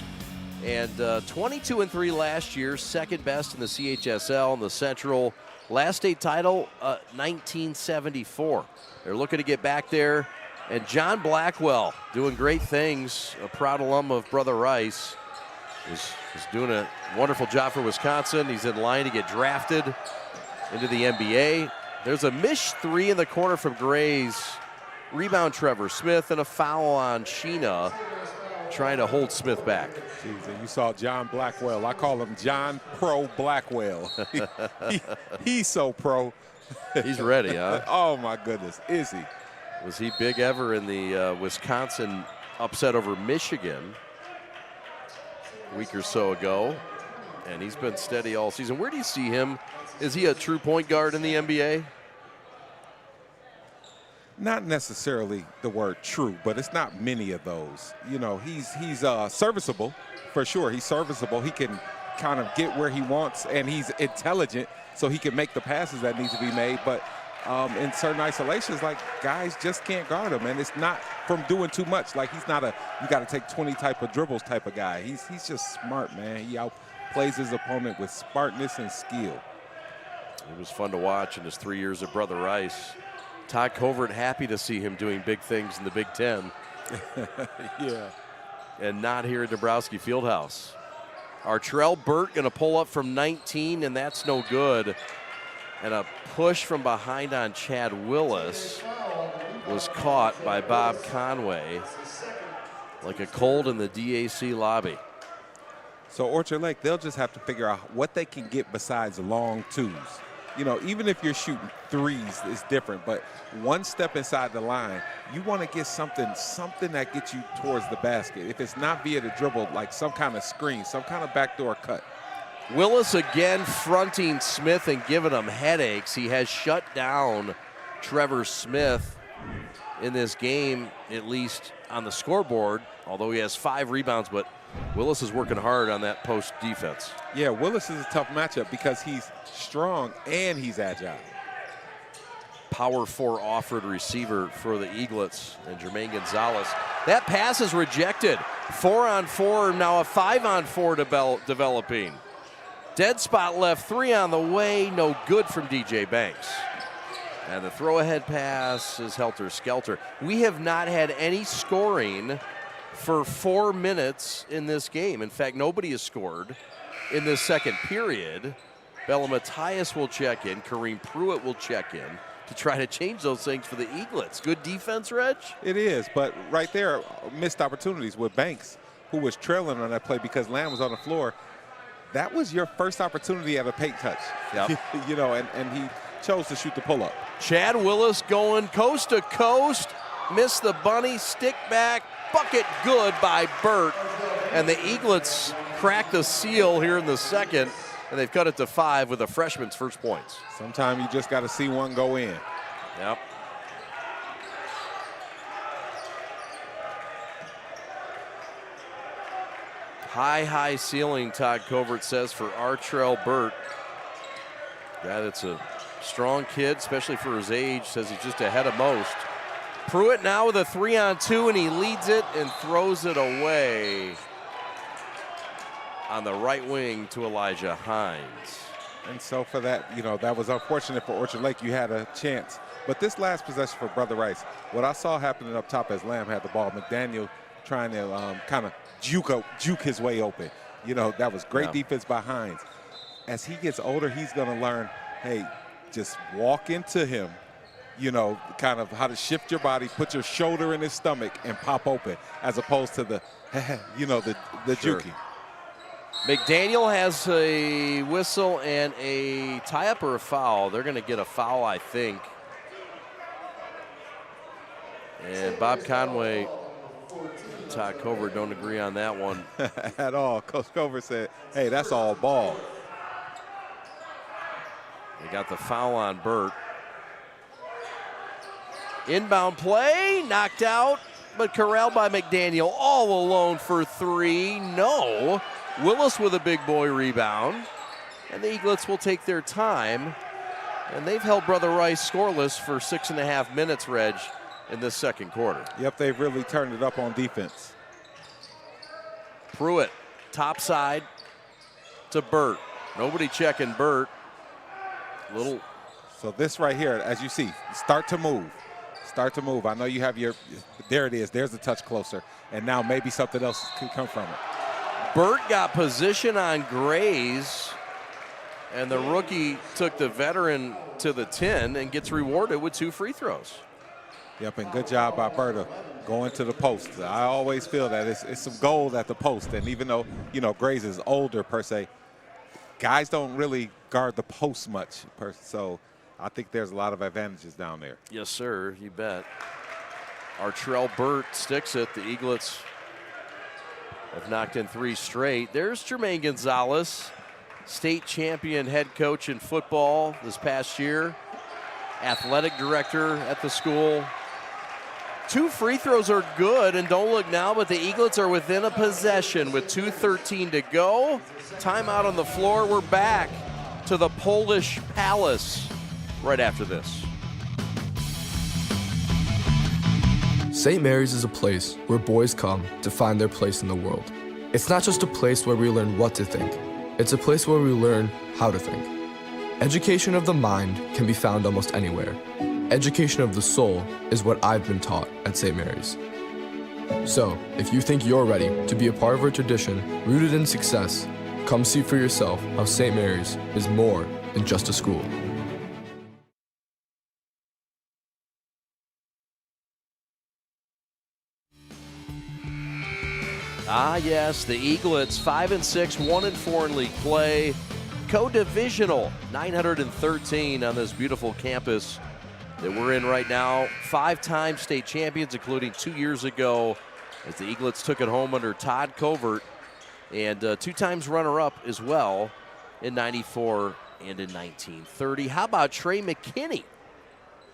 and 22-3 last year, second best in the CHSL and the Central. Last state title, 1974. They're looking to get back there. And John Blackwell doing great things, a proud alum of Brother Rice, is doing a wonderful job for Wisconsin. He's in line to get drafted into the NBA. There's a miss three in the corner from Grays. Rebound Trevor Smith, and a foul on Sheena, trying to hold Smith back. Jeez, and you saw John Blackwell. I call him John Pro Blackwell. He's so pro. He's ready, huh? Oh, my goodness. Is he? Was he big ever in the Wisconsin upset over Michigan a week or so ago? And he's been steady all season. Where do you see him? Is he a true point guard in the NBA? Not necessarily the word true, but it's not many of those. He's serviceable, for sure. He's serviceable. He can kind of get where he wants, and he's intelligent, so he can make the passes that need to be made. But in certain isolations, like, guys just can't guard him, and it's not from doing too much. Like, he's not you got to take 20 type of dribbles type of guy. He's just smart, man. He outplays his opponent with smartness and skill. It was fun to watch in his 3 years at Brother Rice. Todd Covert happy to see him doing big things in the Big Ten. Yeah. And not here at Dabrowski Fieldhouse. Artrell Burt going to pull up from 19, and that's no good. And a push from behind on Chad Willis was caught by Bob Conway like a cold in the DAC lobby. So Orchard Lake, they'll just have to figure out what they can get besides long twos. You know, even if you're shooting threes, it's different. But one step inside the line, you want to get something that gets you towards the basket. If it's not via the dribble, like some kind of screen, some kind of backdoor cut. Willis again fronting Smith and giving him headaches. He has shut down Trevor Smith in this game, at least on the scoreboard, although he has 5 rebounds, but Willis is working hard on that post defense. Yeah, Willis is a tough matchup because he's strong and he's agile. Power 4 offered receiver for the Eaglets and Jermaine Gonzalez. That pass is rejected. 4-on-4, now a 5-on-4 developing. Dead spot left, 3 on the way, no good from DJ Banks. And the throw-ahead pass is helter-skelter. We have not had any scoring for 4 minutes in this game. In fact, nobody has scored in this second period. Bella Matthias will check in. Kareem Pruitt will check in to try to change those things for the Eaglets. Good defense, Reg? It is, but right there, missed opportunities with Banks, who was trailing on that play because Lamb was on the floor. That was your first opportunity at a paint touch. Yep. You know, and he chose to shoot the pull-up. Chad Willis going coast to coast. Missed the bunny, stick back, bucket good by Burt. And the Eaglets crack the seal here in the second, and they've cut it to 5 with a freshman's first points. Sometimes you just got to see one go in. Yep. High ceiling, Todd Covert says, for Artrell Burt. Yeah, that's a strong kid, especially for his age. Says he's just ahead of most. Pruitt now with a 3-on-2, and he leads it and throws it away on the right wing to Elijah Hines. And so for that, you know, that was unfortunate for Orchard Lake. You had a chance. But this last possession for Brother Rice, what I saw happening up top as Lamb had the ball, McDaniel trying to kind of juke his way open. You know, that was great defense by Hines. As he gets older, he's going to learn, hey, just walk into him, you know, kind of how to shift your body, put your shoulder in his stomach and pop open, as opposed to the, you know, the juking. McDaniel has a whistle and a tie-up or a foul. They're going to get a foul, I think. And Bob Conway, Todd Covert don't agree on that one. At all. Coach Covert said, hey, that's all ball. They got the foul on Burt. Inbound play, knocked out, but corralled by McDaniel. All alone for 3. No. Willis with a big boy rebound. And the Eaglets will take their time. And they've held Brother Rice scoreless for 6.5 minutes, Reg, in this second quarter. Yep, they've really turned it up on defense. Pruitt, top side to Burt. Nobody checking Burt. So this right here, as you see, start to move. Start to move. I know you have your, there it is. There's a touch closer. And now maybe something else could come from it. Burt got position on Grays, and the rookie took the veteran to the 10 and gets rewarded with 2 free throws. Yep, and good job by Berta going to the post. I always feel that it's some gold at the post, and even though, you know, Grays is older per se, guys don't really guard the post much, so I think there's a lot of advantages down there. Yes, sir, you bet. Artrell Burt sticks it. The Eaglets have knocked in 3 straight. There's Jermaine Gonzalez, state champion head coach in football this past year, athletic director at the school. 2 free throws are good, and don't look now, but the Eaglets are within a possession with 2:13 to go. Timeout on the floor. We're back to the Polish Palace right after this. St. Mary's is a place where boys come to find their place in the world. It's not just a place where we learn what to think. It's a place where we learn how to think. Education of the mind can be found almost anywhere. Education of the soul is what I've been taught at St. Mary's. So, if you think you're ready to be a part of a tradition rooted in success, come see for yourself how St. Mary's is more than just a school. Ah, yes, the Eaglets, 5-6, 1-4 in league play. Co-divisional, 913 on this beautiful campus that we're in right now. 5-time state champions, including 2 years ago as the Eaglets took it home under Todd Covert, and 2 times runner-up as well in 94 and in 1930. How about Trey McKinney?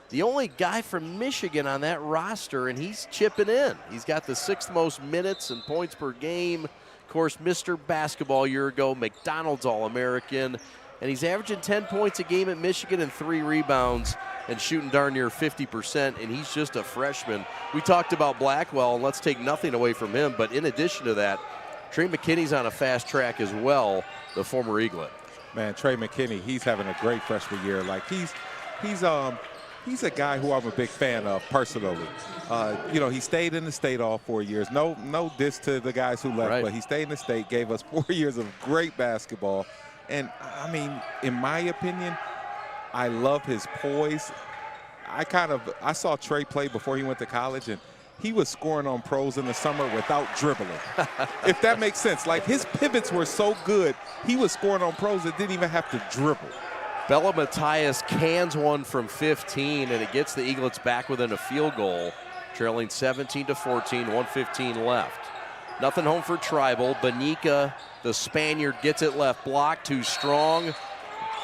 The only guy from Michigan on that roster, and he's chipping in. He's got the 6th most minutes and points per game. Of course, Mr. Basketball a year ago, McDonald's All-American, and he's averaging 10 points a game at Michigan and 3 rebounds and shooting darn near 50%, and he's just a freshman. We talked about Blackwell, and let's take nothing away from him, but in addition to that, Trey McKinney's on a fast track as well, the former Eaglet. Man, Trey McKinney, he's having a great freshman year. Like, he's a guy who I'm a big fan of personally. You know, he stayed in the state all 4 years. No diss to the guys who left, but he stayed in the state, gave us 4 years of great basketball. And, I mean, in my opinion, I love his poise. I saw Trey play before he went to college, and he was scoring on pros in the summer without dribbling. If that makes sense. Like, his pivots were so good, he was scoring on pros that didn't even have to dribble. Bella Matthias cans one from 15, and it gets the Eaglets back within a field goal, trailing 17-14, 1:15 left. Nothing home for Tribal. Banika, the Spaniard, gets it left block, too strong.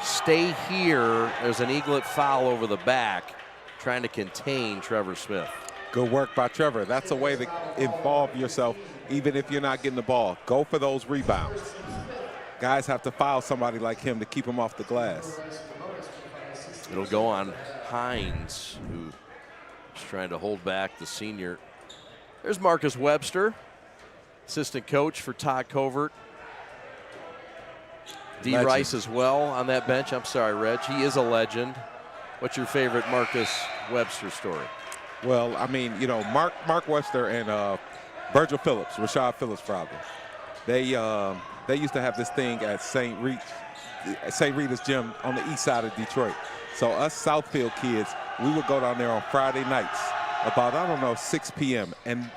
Stay here. There's an Eaglet foul over the back, trying to contain Trevor Smith. Good work by Trevor. That's a way to involve yourself, even if you're not getting the ball. Go for those rebounds. Guys have to foul somebody like him to keep him off the glass. It'll go on Hines, who is trying to hold back the senior. There's Marcus Webster, assistant coach for Todd Covert. D. Legend. Rice as well on that bench. I'm sorry, Reg. He is a legend. What's your favorite Marcus Webster story? Well, I mean, you know, Mark Webster and Virgil Phillips, Rashad Phillips' father, they used to have this thing at St. Rita's Gym on the east side of Detroit. So us Southfield kids, we would go down there on Friday nights about, I don't know, 6 p.m. And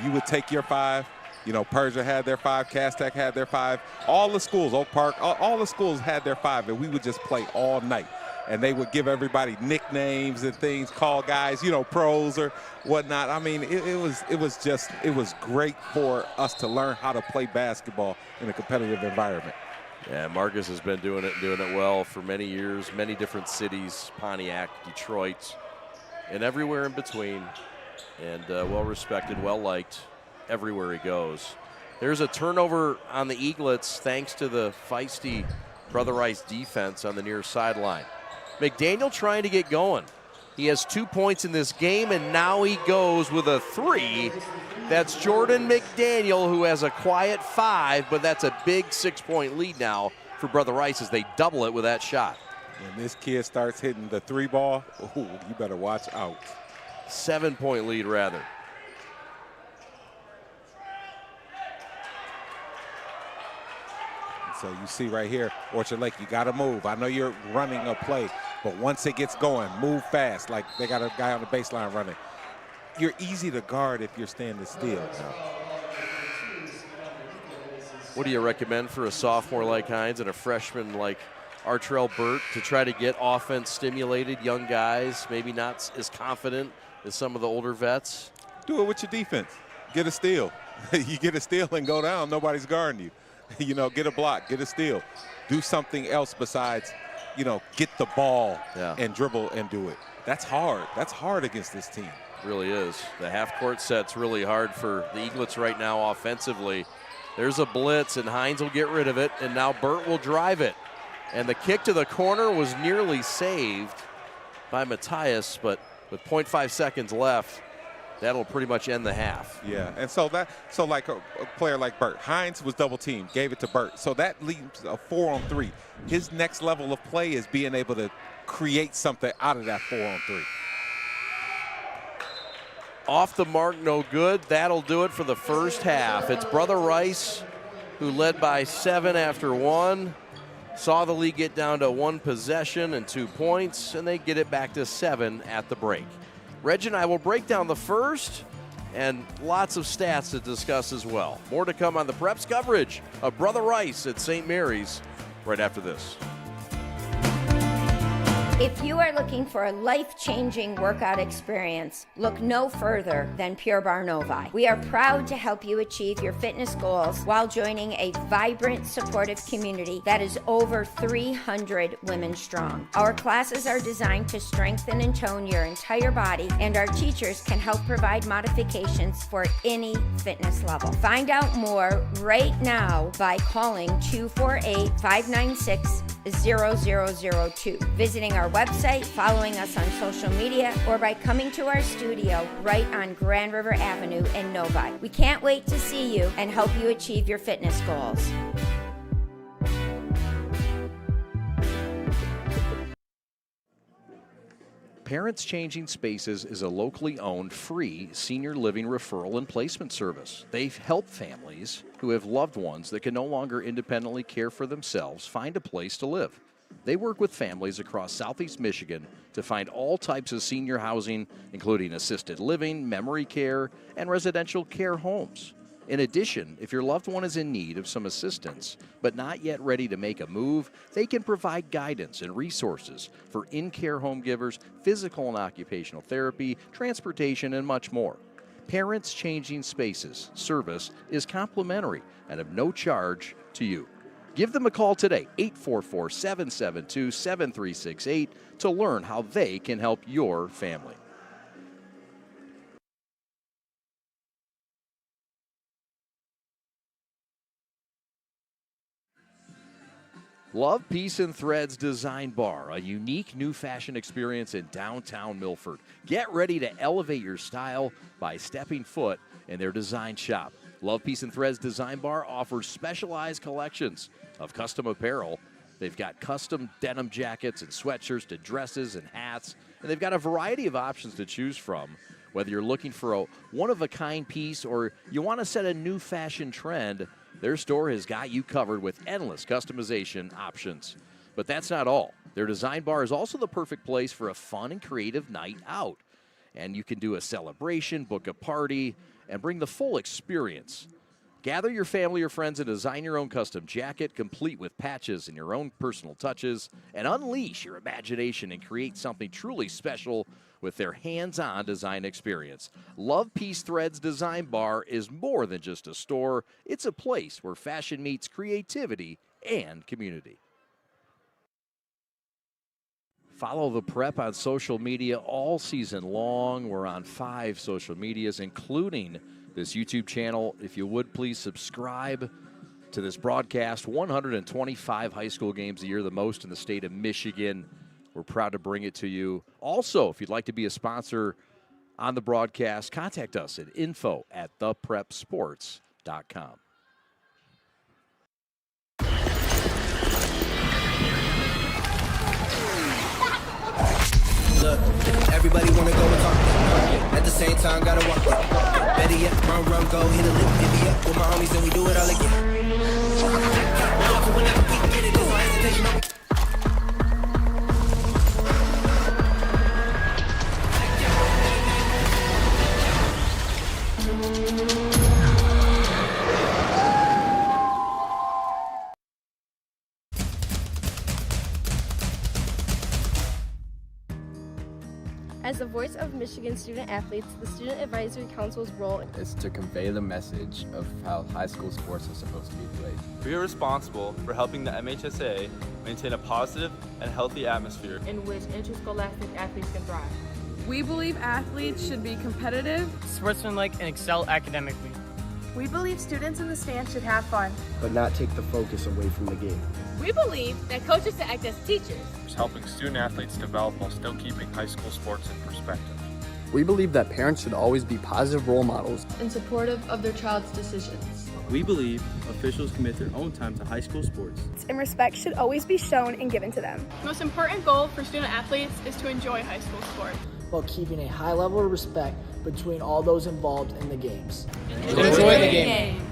you would take your 5. You know, Persia had their 5, Castech had their 5. All the schools, Oak Park, all the schools had their 5, and we would just play all night. And they would give everybody nicknames and things, call guys, you know, pros or whatnot. I mean, it was great for us to learn how to play basketball in a competitive environment. Yeah, Marcus has been doing it well for many years, many different cities, Pontiac, Detroit, and everywhere in between. And well respected, well liked everywhere he goes. There's a turnover on the Eaglets thanks to the feisty Brother Rice defense on the near sideline. McDaniel trying to get going. He has 2 points in this game, and now he goes with a 3. That's Jordan McDaniel, who has a quiet 5, but that's a big 6-point lead now for Brother Rice as they double it with that shot. When this kid starts hitting the 3 ball, ooh, you better watch out. 7-point lead, rather. So you see right here, Orchard Lake, you got to move. I know you're running a play, but once it gets going, move fast. Like they got a guy on the baseline running. You're easy to guard if you're standing still. What do you recommend for a sophomore like Hines and a freshman like Artrell Burt to try to get offense stimulated, young guys, maybe not as confident as some of the older vets? Do it with your defense. Get a steal. You get a steal and go down, nobody's guarding you. You know, get a block, get a steal. Do something else besides, you know, get the ball and dribble and do it. That's hard. That's hard against this team. It really is. The half-court set's really hard for the Eaglets right now offensively. There's a blitz, and Hines will get rid of it, and now Burt will drive it. And the kick to the corner was nearly saved by Matthias, but with 0.5 seconds left, that'll pretty much end the half. Yeah, and so like a player like Burt, Hines was double teamed, gave it to Burt. So that leaves a 4-on-3. His next level of play is being able to create something out of that 4-on-3. Off the mark, no good. That'll do it for the first half. It's Brother Rice who led by 7 after 1. Saw the lead get down to 1 possession and 2 points, and they get it back to 7 at the break. Reg and I will break down the first and lots of stats to discuss as well. More to come on the Preps coverage of Brother Rice at St. Mary's right after this. If you are looking for a life-changing workout experience, look no further than Pure Barre Novi. We are proud to help you achieve your fitness goals while joining a vibrant, supportive community that is over 300 women strong. Our classes are designed to strengthen and tone your entire body, and our teachers can help provide modifications for any fitness level. Find out more right now by calling 248-596-0002, visiting our website, following us on social media, or by coming to our studio right on Grand River Avenue in Novi. We can't wait to see you and help you achieve your fitness goals. Parents Changing Spaces is a locally owned, free senior living referral and placement service. They help families who have loved ones that can no longer independently care for themselves find a place to live. They work with families across Southeast Michigan to find all types of senior housing, including assisted living, memory care, and residential care homes. In addition, if your loved one is in need of some assistance but not yet ready to make a move, they can provide guidance and resources for in-care home givers, physical and occupational therapy, transportation, and much more. Parents Changing Spaces service is complimentary and of no charge to you. Give them a call today, 844-772-7368, to learn how they can help your family. Love, Peace, and Threads Design Bar, a unique new fashion experience in downtown Milford. Get ready to elevate your style by stepping foot in their design shop. Love, Peace, and Threads Design Bar offers specialized collections of custom apparel. They've got custom denim jackets and sweatshirts to dresses and hats, and they've got a variety of options to choose from. Whether you're looking for a one-of-a-kind piece or you want to set a new fashion trend, their store has got you covered with endless customization options. But that's not all. Their design bar is also the perfect place for a fun and creative night out. And you can do a celebration, book a party, and bring the full experience. Gather your family or friends and design your own custom jacket, complete with patches and your own personal touches, and unleash your imagination and create something truly special with their hands-on design experience. Love, Peace, Threads Design Bar is more than just a store. It's a place where fashion meets creativity and community. Follow the Prep on social media all season long. We're on 5 social medias, including this YouTube channel. If you would, please subscribe to this broadcast. 125 high school games a year, the most in the state of Michigan. We're proud to bring it to you. Also, if you'd like to be a sponsor on the broadcast, contact us at info@theprepsports.com. Look, everybody wanna go and talk. At the same time, gotta walk. Better yet, run, go, hit a lick, give me up with my homies, and we do it all again. Whenever we get it, there's no hesitation. As the voice of Michigan student athletes, the Student Advisory Council's role is to convey the message of how high school sports are supposed to be played. We are responsible for helping the MHSA maintain a positive and healthy atmosphere in which interscholastic athletes can thrive. We believe athletes should be competitive, sportsmanlike, and excel academically. We believe students in the stands should have fun, but not take the focus away from the game. We believe that coaches should act as teachers, helping student athletes develop while still keeping high school sports in perspective. We believe that parents should always be positive role models and supportive of their child's decisions. We believe officials commit their own time to high school sports, and respect should always be shown and given to them. The most important goal for student athletes is to enjoy high school sport. while keeping a high level of respect between all those involved in the games. Enjoy the game.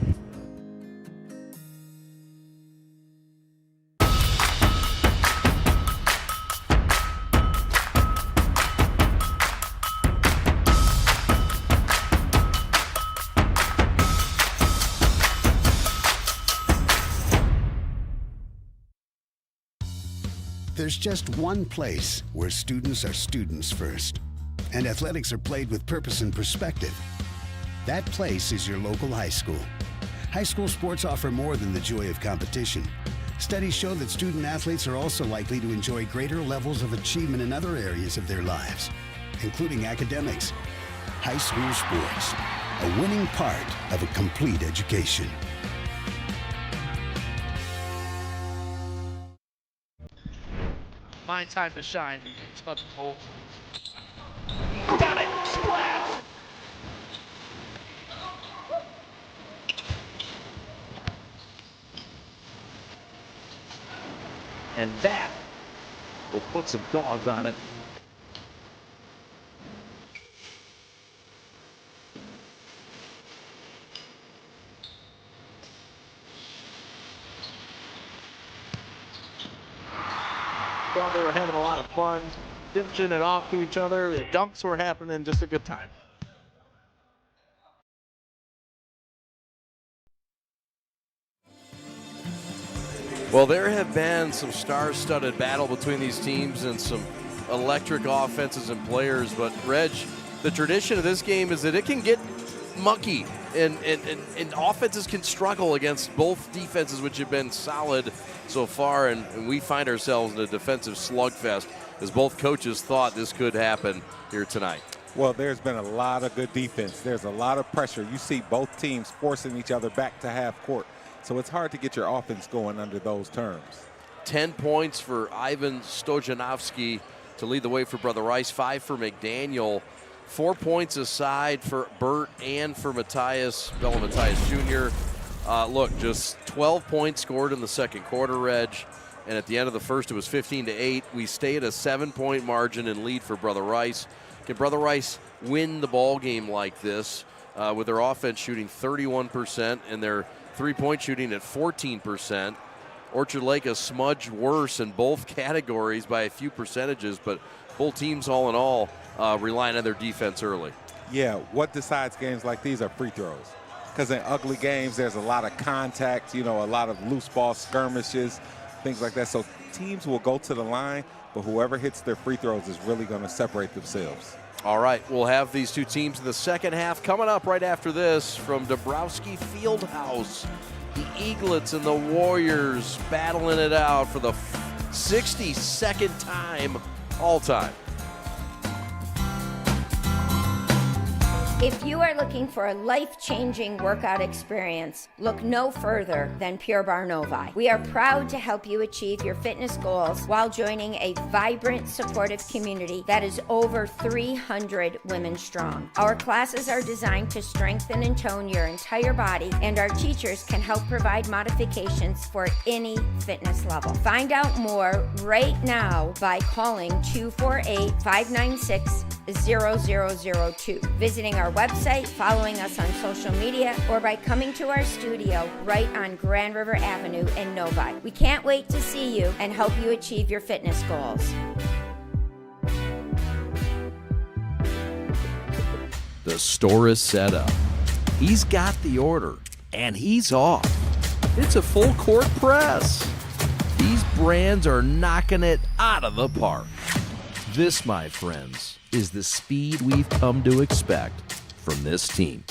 There's just one place where students are students first, and athletics are played with purpose and perspective. That place is your local high school. High school sports offer more than the joy of competition. Studies show that student athletes are also likely to enjoy greater levels of achievement in other areas of their lives, including academics. High school sports, a winning part of a complete education. My time to shine. It's about to hold. Got it! Splash! And that will put some dogs on it. Thought they were having a lot of fun, ditching it off to each other. The dunks were happening, just a good time. Well, there have been some star-studded battle between these teams and some electric offenses and players, but Reg, the tradition of this game is that it can get mucky, and offenses can struggle against both defenses, which have been solid so far, and we find ourselves in a defensive slugfest as both coaches thought this could happen here tonight. Well, there's been a lot of good defense. There's a lot of pressure. You see both teams forcing each other back to half court. So it's hard to get your offense going under those terms. 10 points for Ivan Stojanovsky to lead the way for Brother Rice, 5 for McDaniel, 4 points aside for Burt and for Bella Matthias Jr. Look, just 12 points scored in the second quarter, Reg, and at the end of the first it was 15-8. We stay at a 7-point margin and lead for Brother Rice. Can Brother Rice win the ball game like this with their offense shooting 31% and their three-point shooting at 14%. Orchard Lake a smudge worse in both categories by a few percentages, but both teams all in all relying on their defense early. Yeah, what decides games like these are free throws. Because in ugly games, there's a lot of contact, a lot of loose ball skirmishes, things like that. So teams will go to the line, but whoever hits their free throws is really going to separate themselves. All right, we'll have these two teams in the second half coming up right after this from Dombrowski Fieldhouse. The Eaglets and the Warriors battling it out for the 62nd time all time. If you are looking for a life-changing workout experience, look no further than Pure Barre Novi. We are proud to help you achieve your fitness goals while joining a vibrant, supportive community that is over 300 women strong. Our classes are designed to strengthen and tone your entire body, and our teachers can help provide modifications for any fitness level. Find out more right now by calling 248-596-0002, visiting our website, following us on social media, or by coming to our studio right on Grand River Avenue in Novi. We can't wait to see you and help you achieve your fitness goals. The store is set up. He's got the order, and he's off. It's a full court press. These brands are knocking it out of the park. This, my friends, is the speed we've come to expect from this team.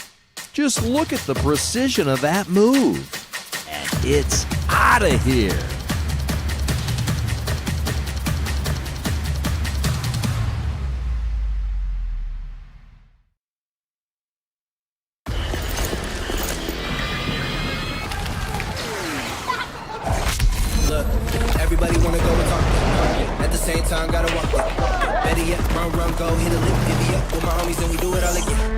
Just look at the precision of that move. And it's out of here. Look, everybody wanna go and talk. At the same time, gotta walk. Better yet, run, go, hit a lick, divvy up with my homies, and we do it all again.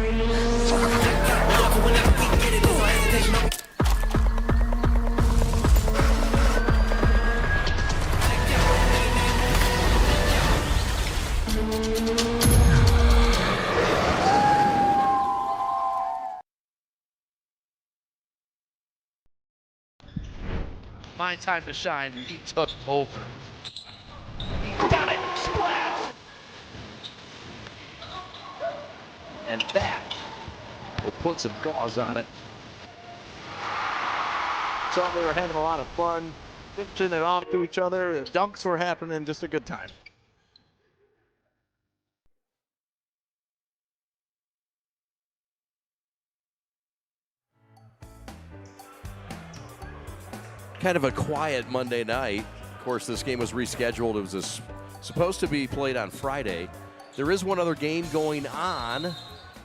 Whenever we get it, there's no hesitation. My time to shine. He took over. He's done it. Splash. And that will put some gauze on it. So they were having a lot of fun, pitching it off to each other. The dunks were happening. Just a good time. Kind of a quiet Monday night. Of course, this game was rescheduled. It was supposed to be played on Friday. There is one other game going on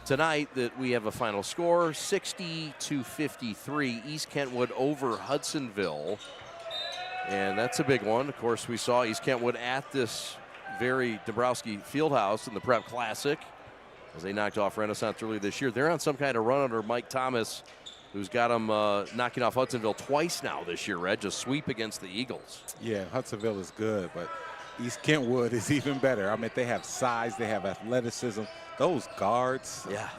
tonight that we have a final score, 60-53, East Kentwood over Hudsonville. And that's a big one. Of course, we saw East Kentwood at this very Dombrowski Fieldhouse in the Prep Classic as they knocked off Renaissance earlier this year. They're on some kind of run under Mike Thomas, who's got them knocking off Hudsonville twice now this year, Reg, a sweep against the Eagles. Yeah, Hudsonville is good, but East Kentwood is even better. I mean, they have size, they have athleticism. Those guards, yeah.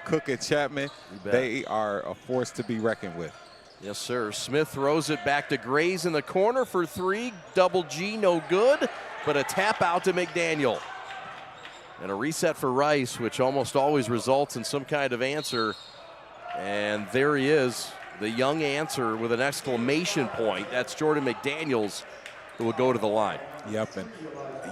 Cook and Chapman, they are a force to be reckoned with. Yes, sir. Smith throws it back to Grays in the corner for three. Double G, no good, but a tap out to McDaniel. And a reset for Rice, which almost always results in some kind of answer. And there he is, the young answer with an exclamation point. That's Jordan McDaniels, who will go to the line. Yep, and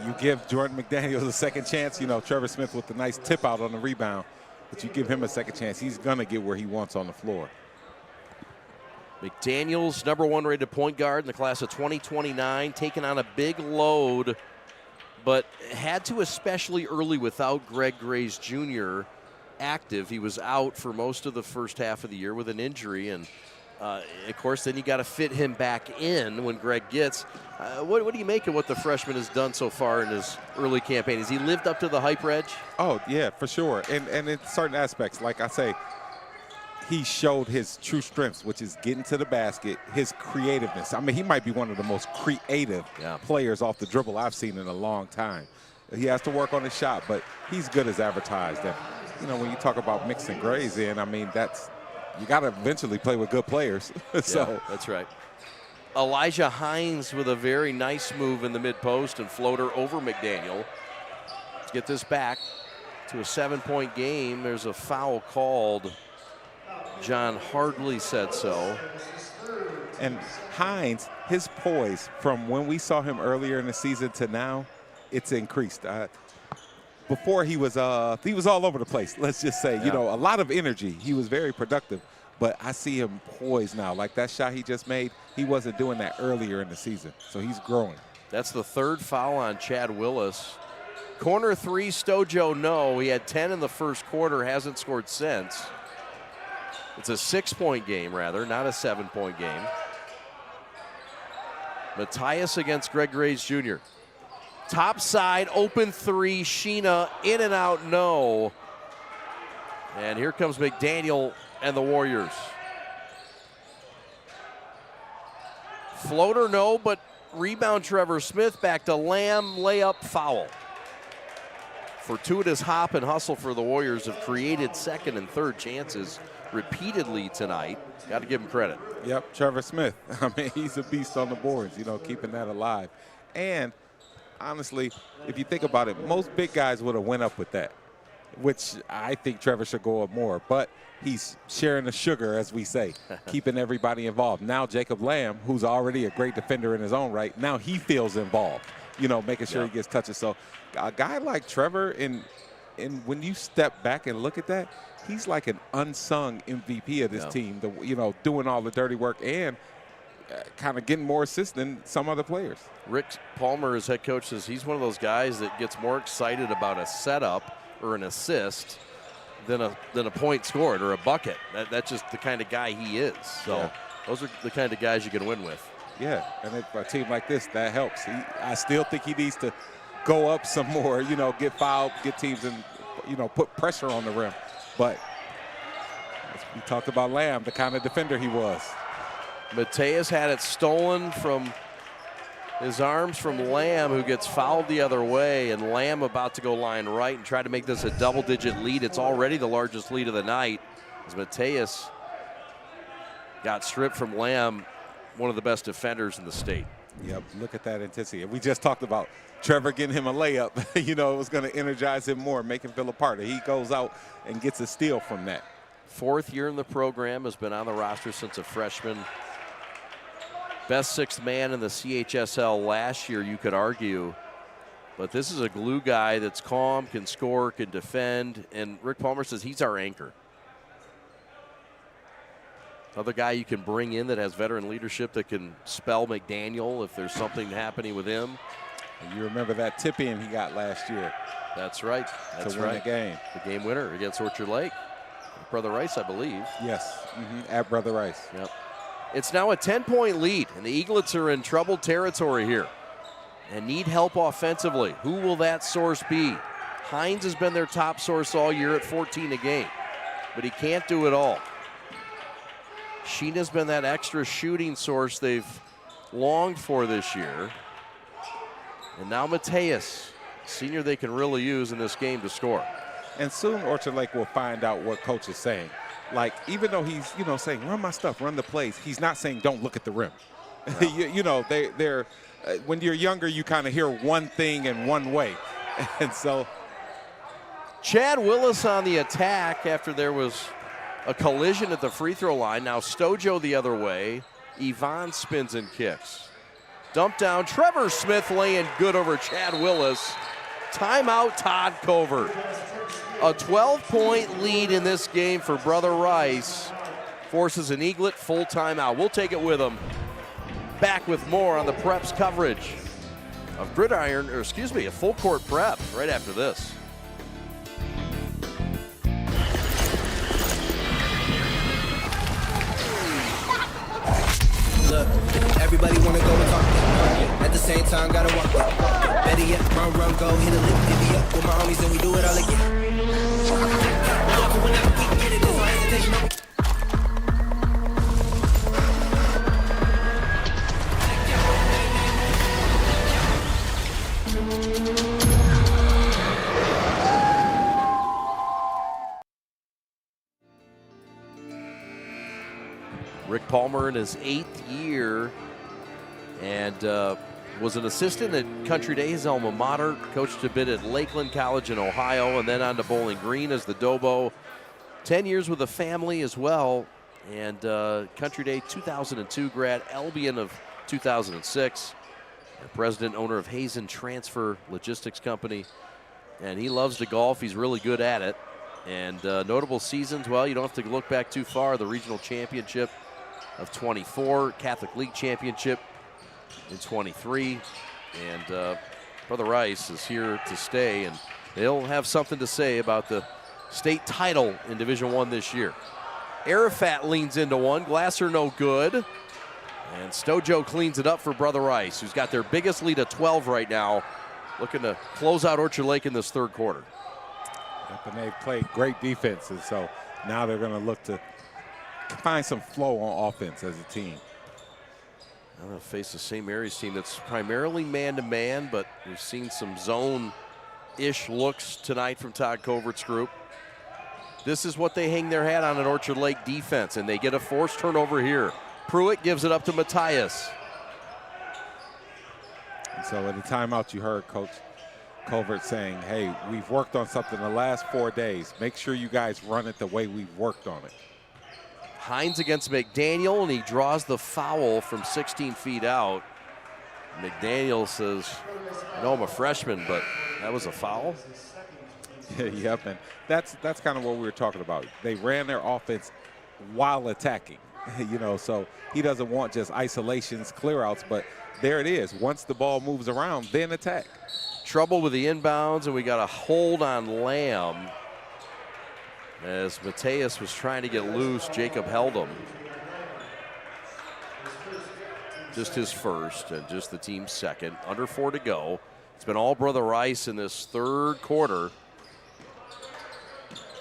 you give Jordan McDaniels a second chance. You know, Trevor Smith with the nice tip out on the rebound, but you give him a second chance, he's going to get where he wants on the floor. McDaniels, #1 rated point guard in the class of 2029, taking on a big load, but had to, especially early without Greg Grays Jr. active. He was out for most of the first half of the year with an injury, and of course, then you got to fit him back in when Greg gets. What do you make of what the freshman has done so far in his early campaign? Has he lived up to the hype, Reg? Oh, yeah, for sure. And in certain aspects, like I say, he showed his true strengths, which is getting to the basket, his creativeness. I mean, he might be one of the most creative players off the dribble I've seen in a long time. He has to work on his shot, but he's good as advertised. And, you know, when you talk about mixing Grays in, I mean, you got to eventually play with good players. So yeah, that's right. Elijah Hines with a very nice move in the mid-post and floater over McDaniel. Let's get this back to a 7-point game. There's a foul called. John Hardley said so. And Hines, his poise from when we saw him earlier in the season to now, it's increased. Before he was all over the place, let's just say. You know, a lot of energy. He was very productive, but I see him poised now. Like that shot he just made, he wasn't doing that earlier in the season, so he's growing. That's the third foul on Chad Willis. Corner three, Stojo, no. He had 10 in the first quarter, hasn't scored since. It's a 6-point game, rather, not a 7-point game. Matthias against Greg Grays Jr. Top side, open three, Sheena, in and out, no. And here comes McDaniel and the Warriors. Floater, no, but rebound Trevor Smith, back to Lamb, layup, foul. Fortuitous hop and hustle for the Warriors have created second and third chances repeatedly tonight. Got to give him credit. Yep, Trevor Smith. I mean, he's a beast on the boards, you know, keeping that alive. And honestly, if you think about it, most big guys would have went up with that, which I think Trevor should go up more. But he's sharing the sugar, as we say, keeping everybody involved. Now Jacob Lamb, who's already a great defender in his own right, now he feels involved, you know, making sure he gets touches. So a guy like Trevor, and when you step back and look at that, he's like an unsung MVP of this team, you know, doing all the dirty work and kind of getting more assists than some other players. Rick Palmer, as head coach, says he's one of those guys that gets more excited about a setup or an assist than a point scored or a bucket. That's just the kind of guy he is. So those are the kind of guys you can win with. Yeah, and for a team like this, that helps. I still think he needs to go up some more, you know, get fouled, get teams in, you know, put pressure on the rim. But we talked about Lamb, the kind of defender he was. Mateus had it stolen from his arms from Lamb, who gets fouled the other way, and Lamb about to go line right and try to make this a double-digit lead. It's already the largest lead of the night as Mateus got stripped from Lamb. one of the best defenders in the state. Yep, look at that intensity. We just talked about Trevor getting him a layup. You know, it was going to energize him more, make him feel a part. He goes out and gets a steal from that. 4th year in the program, has been on the roster since a freshman. Best 6th man in the CHSL last year, you could argue. But this is a glue guy that's calm, can score, can defend, and Rick Palmer says he's our anchor. Another guy you can bring in that has veteran leadership that can spell McDaniel if there's something happening with him. And you remember that tip-in he got last year. That's right. That's to win right. the game. The game winner against Orchard Lake. Brother Rice, I believe. Yes, at Brother Rice. Yep. It's now a 10-point lead, and the Eaglets are in troubled territory here and need help offensively. Who will that source be? Hines has been their top source all year at 14 a game, but he can't do it all. Sheena's been that extra shooting source they've longed for this year. And now Mateus, senior they can really use in this game to score. And soon Orchard Lake will find out what coach is saying. Like, even though he's, saying, run my stuff, run the plays, he's not saying don't look at the rim. No. they're when you're younger, you kind of hear one thing in one way. And so Chad Willis on the attack after there was a collision at the free throw line. Now Stojo the other way. Yvonne spins and kicks. Dump down. Trevor Smith laying good over Chad Willis. Timeout, Todd Covert. A 12-point lead in this game for Brother Rice forces an Eaglet full timeout. We'll take it with them. Back with more on the Prep's coverage of Gridiron, or excuse me, a full court Prep right after this. Look, everybody wanna go and talk. At the same time, gotta walk. Better yet, run, go, hit a lick, divvy up with my homies, and we do it all again. Whenever we get it, there's no hesitation. Rick Palmer in his 8th year and was an assistant at Country Day, his alma mater, coached a bit at Lakeland College in Ohio, and then on to Bowling Green as the Dobo. 10 years with a family as well, and Country Day 2002 grad, Albion of 2006, president, owner of Hazen Transfer Logistics Company, and he loves to golf. He's really good at it, and notable seasons, well, you don't have to look back too far. The regional championship of 24, Catholic League championship in 23, and Brother Rice is here to stay, and they'll have something to say about the state title in Division I this year. Arafat leans into one, Glasser no good, and Stojo cleans it up for Brother Rice, who's got their biggest lead of 12 right now, looking to close out Orchard Lake in this 3rd quarter. Yep, and they've played great defense, and so now they're going to look to find some flow on offense as a team. I'm going to face the St. Mary's team that's primarily man-to-man, but we've seen some zone-ish looks tonight from Todd Covert's group. This is what they hang their hat on at Orchard Lake defense, and they get a forced turnover here. Pruitt gives it up to Matthias. And so at the timeout, you heard Coach Covert saying, hey, we've worked on something the last 4 days. Make sure you guys run it the way we've worked on it. Hines against McDaniel, and he draws the foul from 16 feet out. McDaniel says, I know I'm a freshman, but that was a foul? Yep, and that's kind of what we were talking about. They ran their offense while attacking, so he doesn't want just isolations, clear-outs, but there it is. Once the ball moves around, then attack. Trouble with the inbounds, and we got a hold on Lamb. As Mateus was trying to get loose, Jacob held him. Just his first and just the team's second. Under 4 to go. It's been all Brother Rice in this 3rd quarter.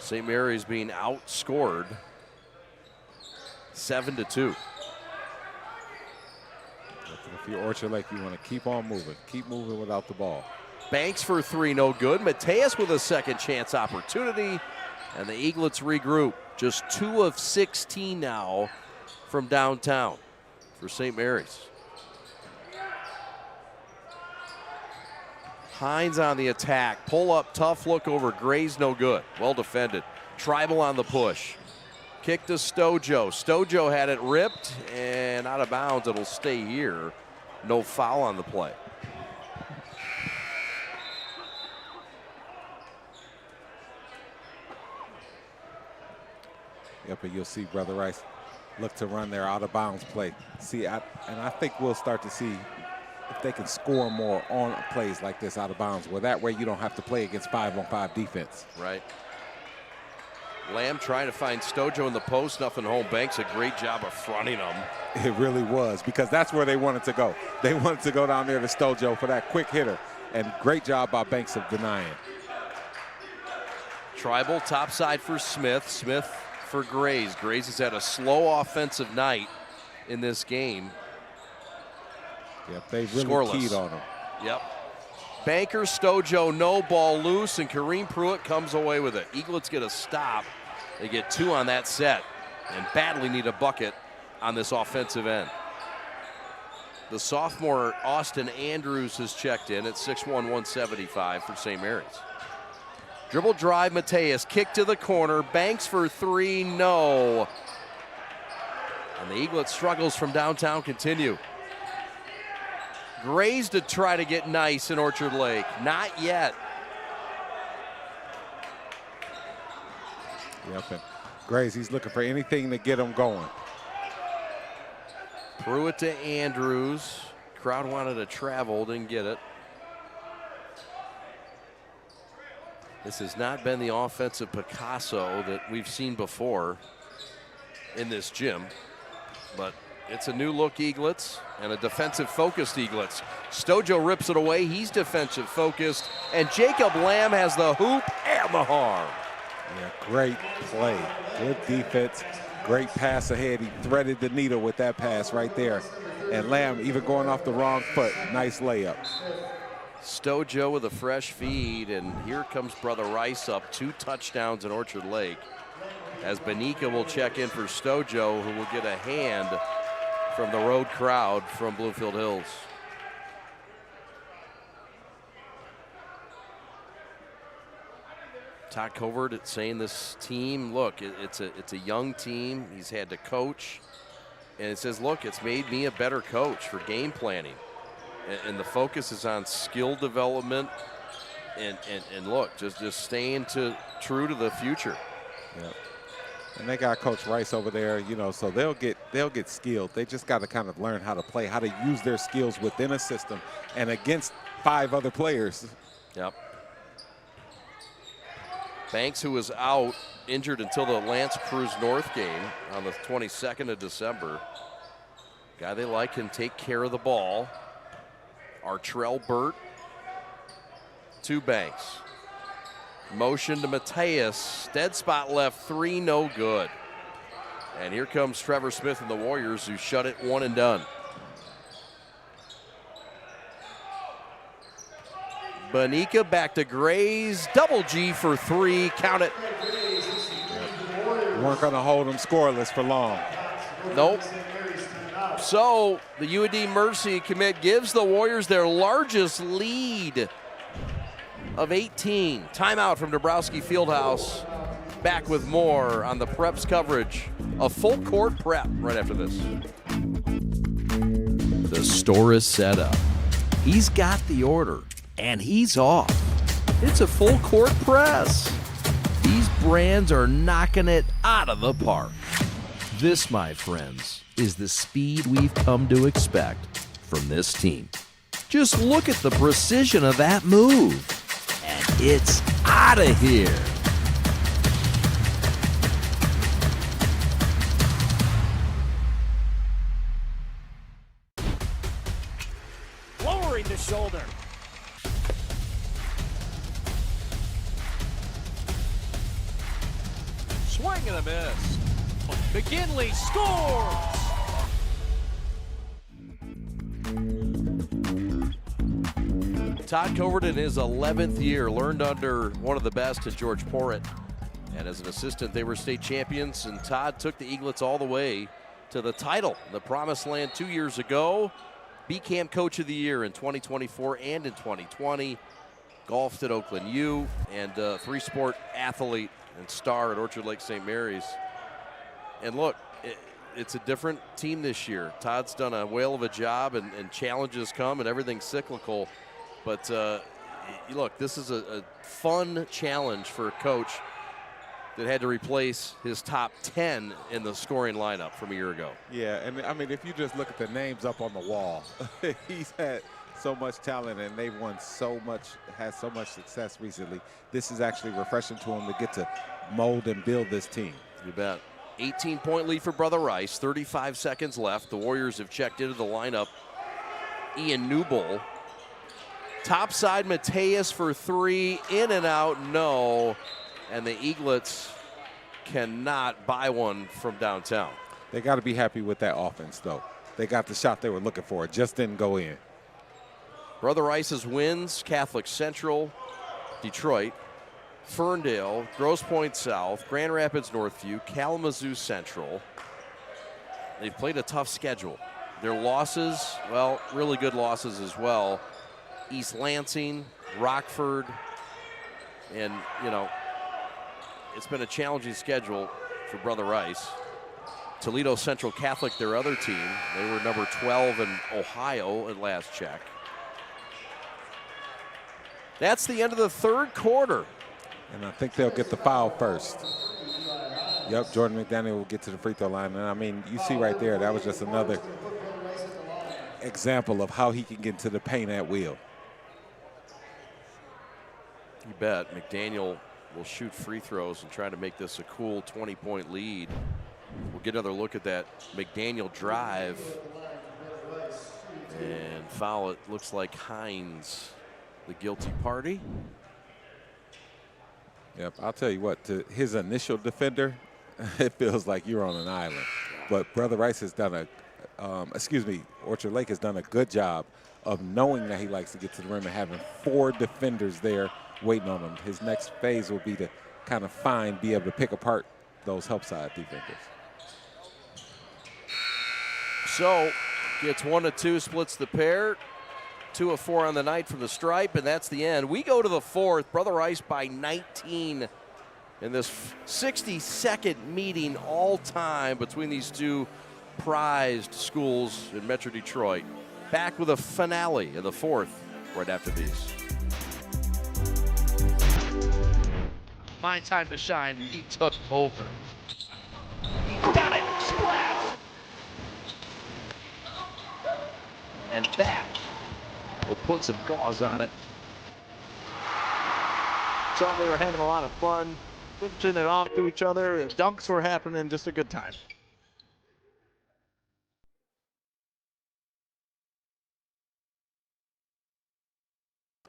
St. Mary's being outscored 7-2. If you're Orchard Lake, you want to keep on moving. Keep moving without the ball. Banks for 3, no good. Mateus with a second chance opportunity. And the Eaglets regroup. Just 2 of 16 now from downtown. for St. Mary's. Hines on the attack. Pull up, tough look over Gray's, no good. Well defended. Tribal on the push. Kick to Stojo. Stojo had it ripped and out of bounds. It'll stay here. No foul on the play. Yep, and you'll see Brother Rice look to run their out-of-bounds play. See, and I think we'll start to see if they can score more on plays like this out of bounds, where that way you don't have to play against 5-on-5 defense. Right. Lamb trying to find Stojo in the post, nothing home. Banks a great job of fronting him. It really was, because that's where they wanted to go. They wanted to go down there to Stojo for that quick hitter, and great job by Banks of denying. Tribal topside for Smith. Smith for Grays. Grays has had a slow offensive night in this game. Yep, they really Scoreless. keyed on him. Yep. Banker, Stojo, no ball loose, and Kareem Pruitt comes away with it. Eaglets get a stop. They get 2 on that set and badly need a bucket on this offensive end. The sophomore Austin Andrews has checked in at 6'1", 175 for St. Mary's. Dribble drive, Mateus, kick to the corner. Banks for 3, no. And the Eaglet struggles from downtown continue. Grays to try to get nice in Orchard Lake. Not yet. Yep, and Grays, he's looking for anything to get him going. Pruitt to Andrews. Crowd wanted to travel, didn't get it. This has not been the offensive Picasso that we've seen before in this gym, but it's a new look Eaglets and a defensive focused Eaglets. Stojo rips it away, he's defensive focused, and Jacob Lamb has the hoop and the harm. Yeah, great play, good defense, great pass ahead. He threaded the needle with that pass right there. And Lamb even going off the wrong foot, nice layup. Stojo with a fresh feed, and here comes Brother Rice up, 2 touchdowns in Orchard Lake. As Benica will check in for Stojo, who will get a hand from the road crowd from Bluefield Hills. Todd Covert saying this team, look, it's a young team. He's had to coach, and it says, look, it's made me a better coach for game planning. And the focus is on skill development and look, just staying true to the future. Yeah. And they got Coach Rice over there, you know, so they'll get skilled. They just got to kind of learn how to play, how to use their skills within a system and against 5 other players. Yep. Banks, who was out injured until the Lance Cruz North game on the 22nd of December. Guy they like can take care of the ball. Artrell Burt to Banks. Motion to Mateus. Dead spot left, 3, no good. And here comes Trevor Smith and the Warriors, who shut it 1 and done. Benica back to Grays. Double G for 3. Count it. Weren't going to hold them scoreless for long. Nope. So the UAD Mercy commit gives the Warriors their largest lead of 18. Timeout from Dabrowski Fieldhouse. Back with more on the Preps coverage of Full Court Prep right after this. The store is set up. He's got the order, and he's off. It's a full court press. These brands are knocking it out of the park. This, my friends, is the speed we've come to expect from this team. Just look at the precision of that move. And it's out of here. Lowering the shoulder. Swing and a miss. McKinley scores! Todd Covert in his 11th year learned under one of the best in George Porritt. And as an assistant, they were state champions, and Todd took the Eaglets all the way to the title, the Promised Land 2 years ago. B-Camp Coach of the Year in 2024 and in 2020. Golfed at Oakland U, and three-sport athlete and star at Orchard Lake St. Mary's. And look, it's a different team this year. Todd's done a whale of a job, and challenges come, and everything's cyclical. But look, this is a fun challenge for a coach that had to replace his top 10 in the scoring lineup from a year ago. Yeah, and I mean, if you just look at the names up on the wall, he's had so much talent, and they've won so much, had so much success recently. This is actually refreshing to him to get to mold and build this team. You bet. 18-point lead for Brother Rice, 35 seconds left. The Warriors have checked into the lineup. Ian Newbold. Topside Mateus for three, in and out, no. And the Eaglets cannot buy one from downtown. They got to be happy with that offense, though. They got the shot they were looking for. It just didn't go in. Brother Rice's wins: Catholic Central, Detroit, Ferndale, Grosse Pointe South, Grand Rapids Northview, Kalamazoo Central. They've played a tough schedule. Their losses, well, really good losses as well. East Lansing, Rockford, and, you know, it's been a challenging schedule for Brother Rice. Toledo Central Catholic, their other team, they were number 12 in Ohio at last check. That's the end of the third quarter. And I think they'll get the foul first. Yep, Jordan McDaniel will get to the free throw line. And I mean, you see right there, that was just another example of how he can get into the paint at will. You bet. McDaniel will shoot free throws and try to make this a cool 20-point lead. We'll get another look at that McDaniel drive. And foul, it looks like Hines, the guilty party. Yep, I'll tell you what, to his initial defender, it feels like you're on an island. But Brother Rice has done Orchard Lake has done a good job of knowing that he likes to get to the rim and having 4 defenders there waiting on him. His next phase will be to kind of be able to pick apart those help side defenders. So, gets 1 of 2, splits the pair. 2 of 4 on the night from the stripe, and that's the end. We go to the fourth. Brother Rice by 19 in this 62nd meeting all time between these two prized schools in Metro Detroit. Back with a finale in the fourth right after these. My time to shine. He took over. He got it. Splash. And that will put some gauze on it. So they were having a lot of fun, switching it off to each other. The dunks were happening. Just a good time.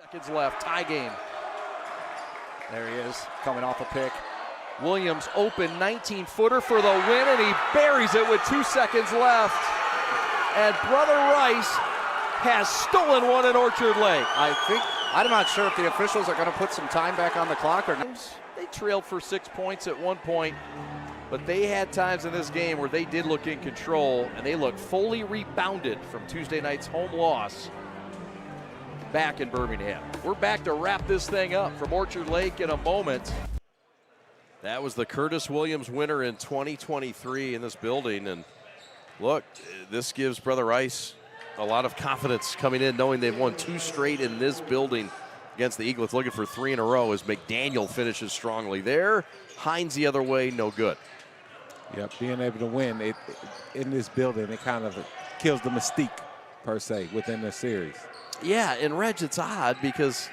Seconds left, tie game. There he is, coming off a pick. Williams open 19-footer for the win, and he buries it with 2 seconds left. And Brother Rice has stolen one in Orchard Lake. I'm not sure if the officials are going to put some time back on the clock or not. They trailed for 6 points at one point, but they had times in this game where they did look in control, and they looked fully rebounded from Tuesday night's home loss back in Birmingham. We're back to wrap this thing up from Orchard Lake in a moment. That was the Curtis Williams winner in 2023 in this building. And look, this gives Brother Rice a lot of confidence coming in, knowing they've won 2 straight in this building against the Eaglets, looking for 3 in a row as McDaniel finishes strongly there. Hines the other way, no good. Yep, being able to win in this building, it kind of kills the mystique, per se, within the series. Yeah, and Reg, it's odd because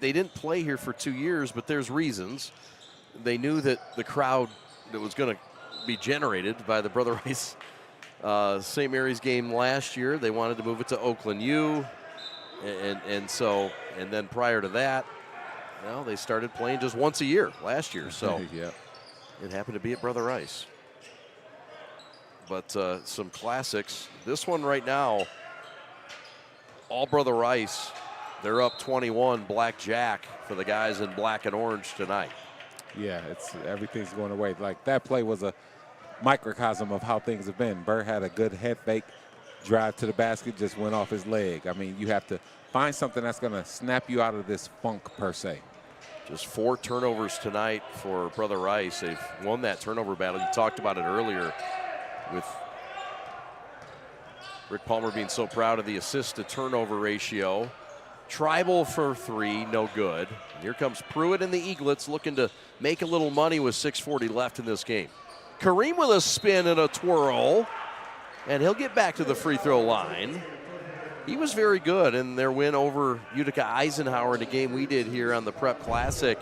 they didn't play here for 2 years, but there's reasons. They knew that the crowd that was going to be generated by the Brother Rice St. Mary's game last year, they wanted to move it to Oakland U, and then prior to that, well, they started playing just once a year last year, so yeah. It happened to be at Brother Rice. But some classics. This one right now, all Brother Rice, they're up 21 blackjack for the guys in black and orange tonight. Yeah, everything's going away. Like, that play was microcosm of how things have been. Burr had a good head fake, drive to the basket, just went off his leg. I mean, you have to find something that's going to snap you out of this funk, per se. Just 4 turnovers tonight for Brother Rice. They've won that turnover battle. You talked about it earlier with Rick Palmer being so proud of the assist to turnover ratio. Tribal for 3, no good. And here comes Pruitt and the Eaglets looking to make a little money with 6:40 left in this game. Kareem with a spin and a twirl, and he'll get back to the free throw line. He was very good in their win over Utica Eisenhower in a game we did here on the Prep Classic.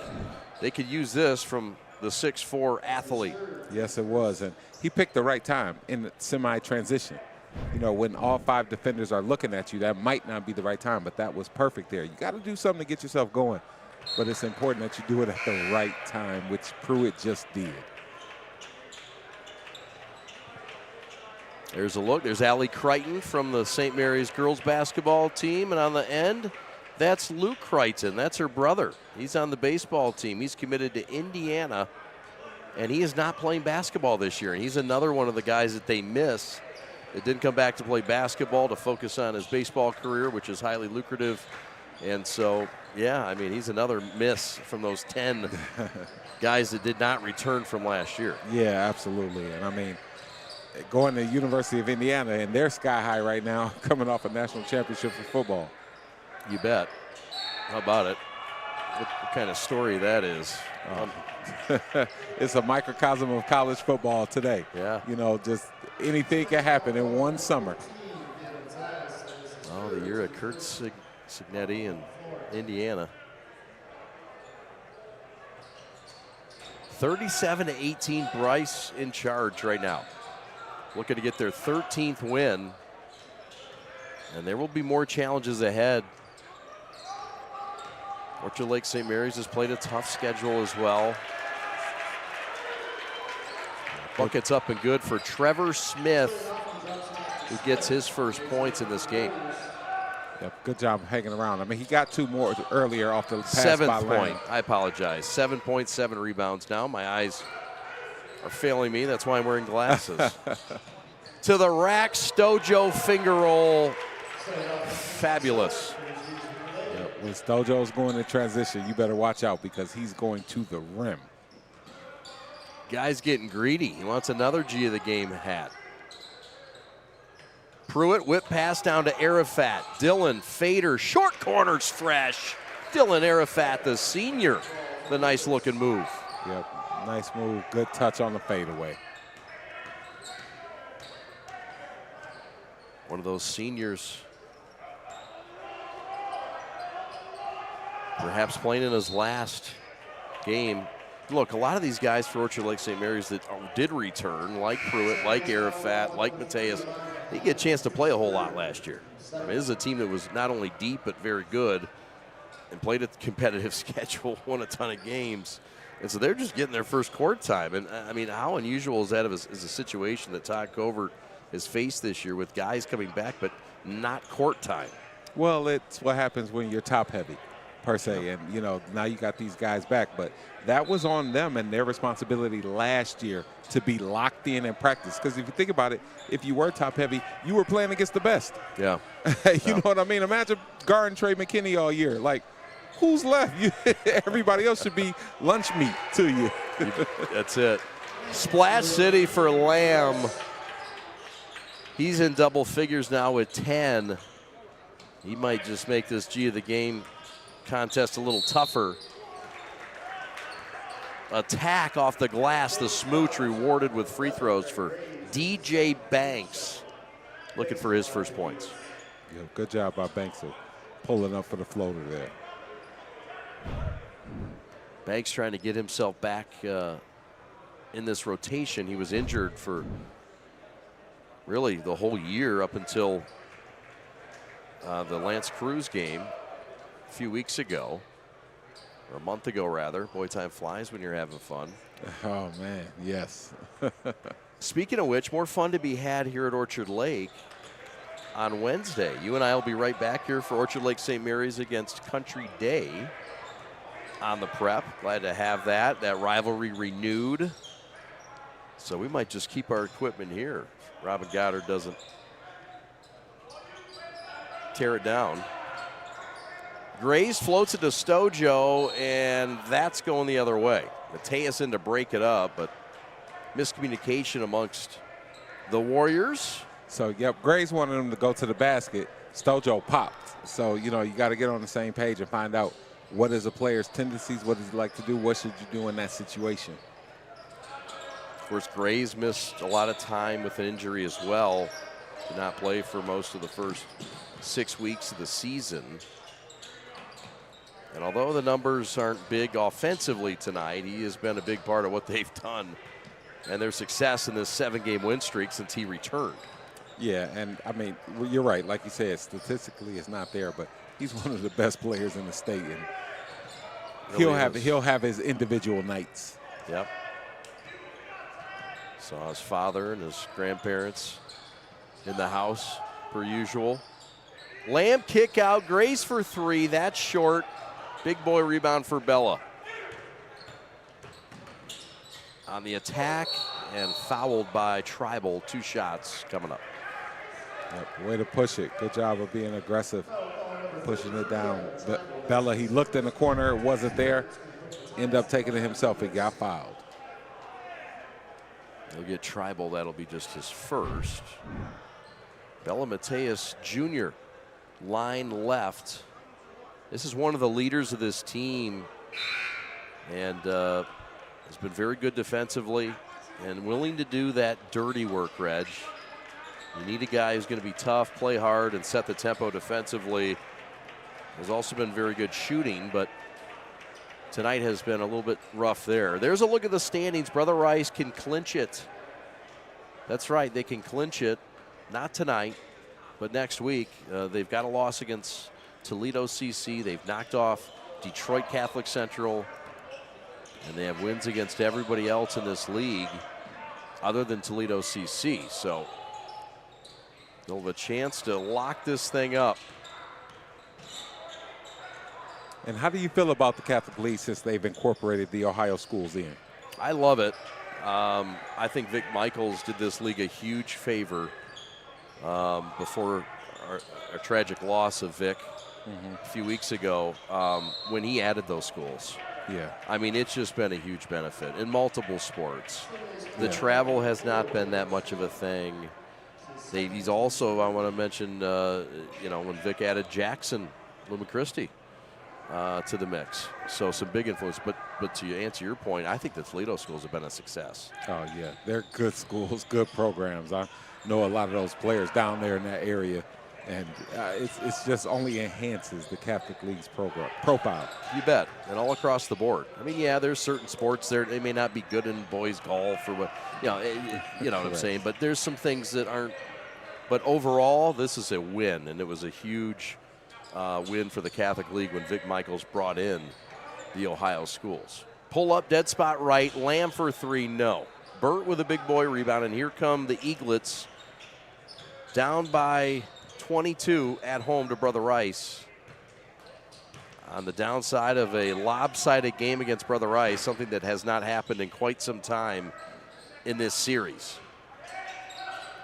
They could use this from the 6'4" athlete. Yes, it was, and he picked the right time in the semi-transition. You know, when all 5 defenders are looking at you, that might not be the right time, but that was perfect there. You got to do something to get yourself going, but it's important that you do it at the right time, which Pruitt just did. There's a look. There's Allie Crichton from the St. Mary's girls basketball team. And on the end, that's Luke Crichton. That's her brother. He's on the baseball team. He's committed to Indiana, and he is not playing basketball this year. And he's another one of the guys that they miss. That didn't come back to play basketball to focus on his baseball career, which is highly lucrative. And so, yeah, I mean, he's another miss from those 10 guys that did not return from last year. Yeah, absolutely. And I mean, going to the University of Indiana, and they're sky high right now, coming off a national championship for football. You bet. How about it? What kind of story that is. It's a microcosm of college football today. Yeah. You know, just anything can happen in one summer. Oh, the year of Kurt Signetti in Indiana. 37-18, Bryce in charge right now. Looking to get their 13th win. And there will be more challenges ahead. Orchard Lake St. Mary's has played a tough schedule as well. Buckets up and good for Trevor Smith, who gets his first points in this game. Yep, good job hanging around. I mean, he got 2 more earlier off the pass by 7th point. Lang. I apologize. 7 points, 7 rebounds now. My eyes are failing me. That's why I'm wearing glasses. To the rack, Stojo finger roll. Fabulous. Yep, when Stojo's going to transition, you better watch out because he's going to the rim. Guy's getting greedy. He wants another G of the game hat. Pruitt, whip pass down to Arafat. Dylan, fader, short corner stretch. Dylan Arafat, the senior. The nice looking move. Yep, nice move. Good touch on the fadeaway. One of those seniors perhaps playing in his last game. Look, a lot of these guys for Orchard Lake St. Mary's that did return, like Pruitt, like Arafat, like Mateus, they get a chance to play a whole lot last year. I mean, this is a team that was not only deep but very good and played a competitive schedule, won a ton of games. And so they're just getting their first court time. And, I mean, how unusual is that is a situation that Todd Covert has faced this year with guys coming back but not court time? Well, it's what happens when you're top heavy, per se. And, you know, now you got these guys back. But that was on them and their responsibility last year to be locked in practice. Because if you think about it, if you were top heavy, you were playing against the best. Yeah. You know what I mean? Imagine guarding Trey McKinney all year. Like, who's left? Everybody else should be lunch meat to you. That's it. Splash City for Lamb. He's in double figures now with 10. He might just make this G of the game contest a little tougher. Attack off the glass, the smooch rewarded with free throws for DJ Banks. Looking for his first points. Yeah, good job by Banks of pulling up for the floater there. Banks trying to get himself back in this rotation. He was injured for really the whole year up until the Lance Cruz game a few weeks ago, or a month ago rather. Boy, time flies when you're having fun. Oh man, yes. Speaking of which, more fun to be had here at Orchard Lake on Wednesday. You and I will be right back here for Orchard Lake St. Mary's against Country Day on the Prep. Glad to have that rivalry renewed. So we might just keep our equipment here. Robin Goddard doesn't tear it down. Grays floats it to Stojo, and that's going the other way. Mateus in to break it up, but miscommunication amongst the Warriors. So, yep, Grays wanted him to go to the basket. Stojo popped. So, you know, you got to get on the same page and find out what is a player's tendencies, what does he like to do, what should you do in that situation. Of course, Grays missed a lot of time with an injury as well. Did not play for most of the first 6 weeks of the season. And although the numbers aren't big offensively tonight, he has been a big part of what they've done and their success in this 7-game win streak since he returned. Yeah, and I mean, you're right. Like you said, statistically it's not there, but he's one of the best players in the state, and he'll have his individual nights. Yep. Saw his father and his grandparents in the house per usual. Lamb kick out, Grace for 3. That's short. Big boy rebound for Bella. On the attack and fouled by Tribal. 2 shots coming up. Yep, way to push it. Good job of being aggressive, pushing it down. But Bella, he looked in the corner, it wasn't there. Ended up taking it himself. He got fouled. He'll get Tribal. That'll be just his first. Bella Mateus Jr. line left. This is one of the leaders of this team, and has been very good defensively and willing to do that dirty work, Reg. You need a guy who's going to be tough, play hard, and set the tempo defensively. Has also been very good shooting, but tonight has been a little bit rough there. There's a look at the standings. Brother Rice can clinch it. That's right, they can clinch it. Not tonight, but next week. They've got a loss against Toledo CC. They've knocked off Detroit Catholic Central, and they have wins against everybody else in this league other than Toledo CC. So they'll have a chance to lock this thing up. And how do you feel about the Catholic League since they've incorporated the Ohio schools in? I love it. I think Vic Michaels did this league a huge favor before our tragic loss of Vic a few weeks ago when he added those schools. Yeah. I mean, it's just been a huge benefit in multiple sports. The travel has not been that much of a thing. He's also, I want to mention, when Vic added Jackson, Lumen Christi to the mix. So some big influence. But to answer your point, I think the Toledo schools have been a success. Oh, yeah. They're good schools, good programs. I know a lot of those players down there in that area. And it's just only enhances the Catholic League's profile. You bet, and all across the board. I mean, yeah, there's certain sports there. They may not be good in boys golf or what, you know what I'm saying. But there's some things that aren't. But overall, this is a win, and it was a huge win for the Catholic League when Vic Michaels brought in the Ohio schools. Pull up, dead spot right. Lamb for 3, no. Burt with a big boy rebound, and here come the Eaglets down by 22 at home to Brother Rice. On the downside of a lopsided game against Brother Rice, something that has not happened in quite some time in this series.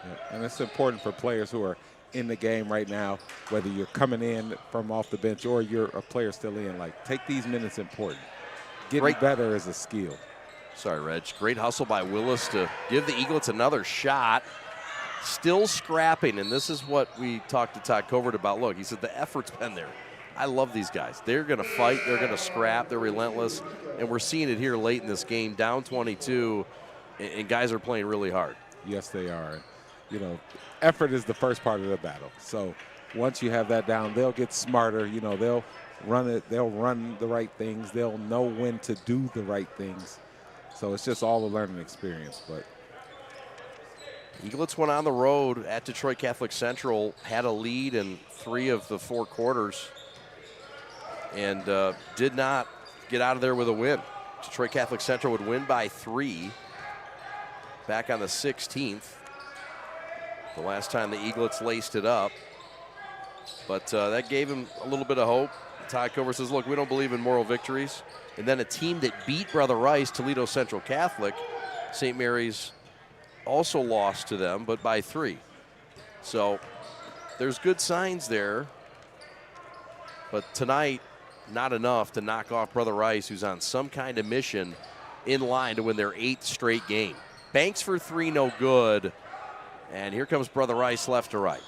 Yeah, and it's important for players who are in the game right now, whether you're coming in from off the bench or you're a player still in, like, take these minutes important. Getting better is a skill. Sorry, Reg. Great hustle by Willis to give the Eaglets another shot. Still scrapping, and this is what we talked to Todd Covert about. Look, he said the effort's been there. I love these guys. They're going to fight. They're going to scrap. They're relentless, and we're seeing it here late in this game, down 22, and guys are playing really hard. Yes, they are. You know, effort is the first part of the battle. So once you have that down, they'll get smarter. You know, they'll run it. They'll run the right things. They'll know when to do the right things. So it's just all a learning experience, but. Eaglets went on the road at Detroit Catholic Central, had a lead in 3 of the 4 quarters, and did not get out of there with a win. Detroit Catholic Central would win by 3 back on the 16th. The last time the Eaglets laced it up. But that gave him a little bit of hope. Todd Covert says, look, we don't believe in moral victories. And then a team that beat Brother Rice, Toledo Central Catholic, St. Mary's also lost to them, but by 3. So there's good signs there. But tonight, not enough to knock off Brother Rice, who's on some kind of mission in line to win their 8th straight game. Banks for 3, no good. And here comes Brother Rice left to right.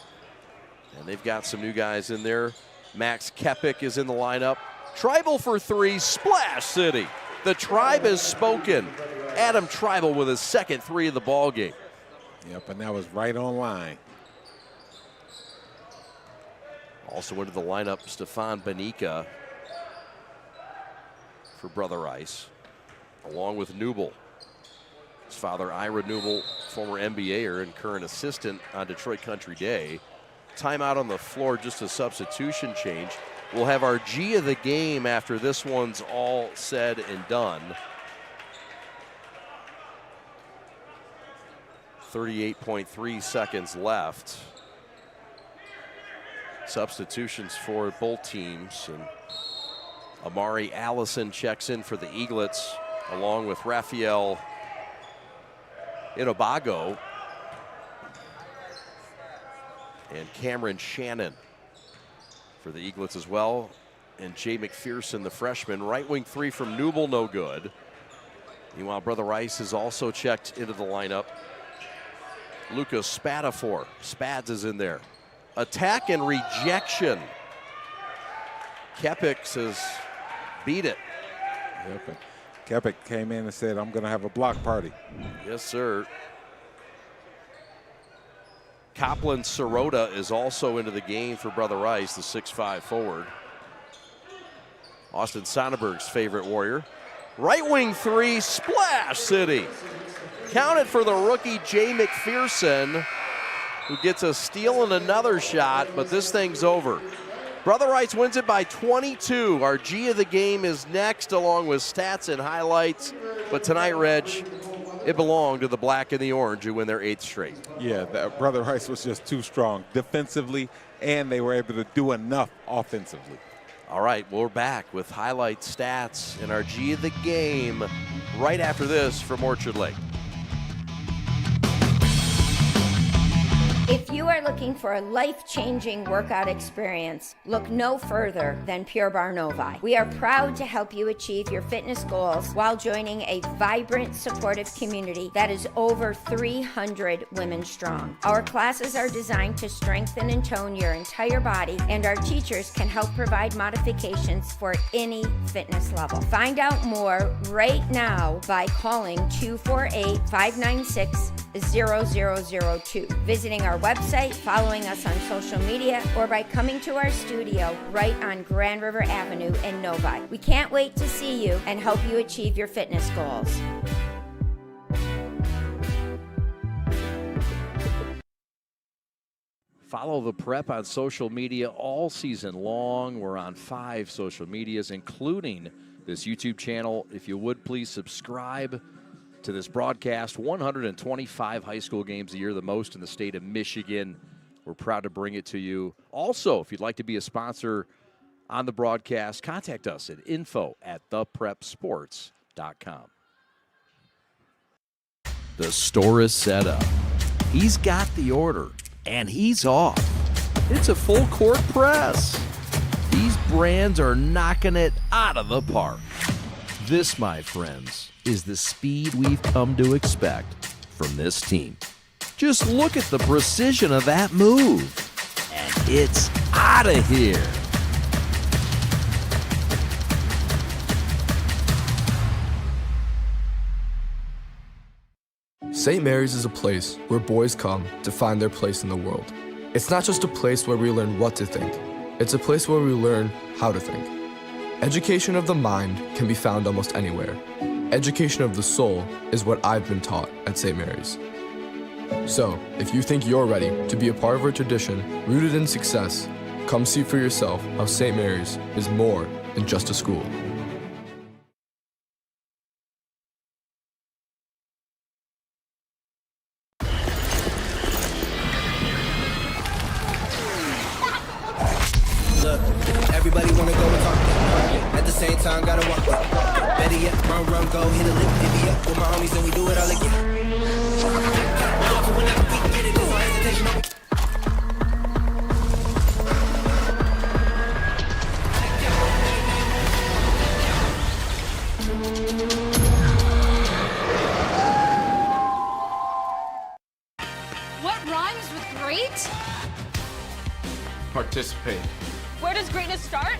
And they've got some new guys in there. Max Kepik is in the lineup. Tribal for 3, Splash City. The Tribe has spoken. Adam Tribal with his second 3 of the ball game. Yep, and that was right on line. Also into the lineup, Stefan Benica for Brother Rice, along with Newble. His father, Ira Newble, former NBAer and current assistant on Detroit Country Day. Timeout on the floor, just a substitution change. We'll have our G of the game after this one's all said and done. 38.3 seconds left. Substitutions for both teams. And Amari Allison checks in for the Eaglets, along with Rafael Inobago and Cameron Shannon for the Eaglets as well. And Jay McPherson, the freshman. Right wing 3 from Newble, no good. Meanwhile, Brother Rice is also checked into the lineup. Lucas Spadafor. Spads is in there. Attack and rejection. Kepik says, beat it. Yep. Kepik came in and said, I'm going to have a block party. Yes, sir. Copland Sirota is also into the game for Brother Rice, the 6'5 forward. Austin Sonnenberg's favorite Warrior. Right wing 3, Splash City. Counted for the rookie Jay McPherson, who gets a steal and another shot, but this thing's over. Brother Rice wins it by 22. Our G of the game is next, along with stats and highlights. But tonight, Reg, it belonged to the black and the orange, who win their 8th straight. Yeah, Brother Rice was just too strong defensively, and they were able to do enough offensively. All right, we're back with highlight stats and our G of the game right after this from Orchard Lake. If you are looking for a life-changing workout experience, look no further than Pure Barre Novi. We are proud to help you achieve your fitness goals while joining a vibrant, supportive community that is over 300 women strong. Our classes are designed to strengthen and tone your entire body, and our teachers can help provide modifications for any fitness level. Find out more right now by calling 248-596-0002, visiting our website, following us on social media, or by coming to our studio right on Grand River Avenue in Novi. We can't wait to see you and help you achieve your fitness goals. Follow the Prep on social media all season long. We're on 5 social medias, including this YouTube channel. If you would, please subscribe to this broadcast. 125 high school games a year, the most in the state of Michigan. We're proud to bring it to you. Also, if you'd like to be a sponsor on the broadcast, contact us at info@theprepsports.com. The store is set up. He's got the order, and he's off. It's a full court press. These brands are knocking it out of the park. This, my friends, is the speed we've come to expect from this team. Just look at the precision of that move. And it's out of here. St. Mary's is a place where boys come to find their place in the world. It's not just a place where we learn what to think. It's a place where we learn how to think. Education of the mind can be found almost anywhere. Education of the soul is what I've been taught at St. Mary's. So, if you think you're ready to be a part of our tradition rooted in success, come see for yourself how St. Mary's is more than just a school. Look, everybody wanna go and talk. At the same time, gotta walk. Better yet, run, go, hit a lick, divvy up with my homies, and we do it all again. Whenever we get it, there's no hesitation. What rhymes with great? Participate. Where does greatness start?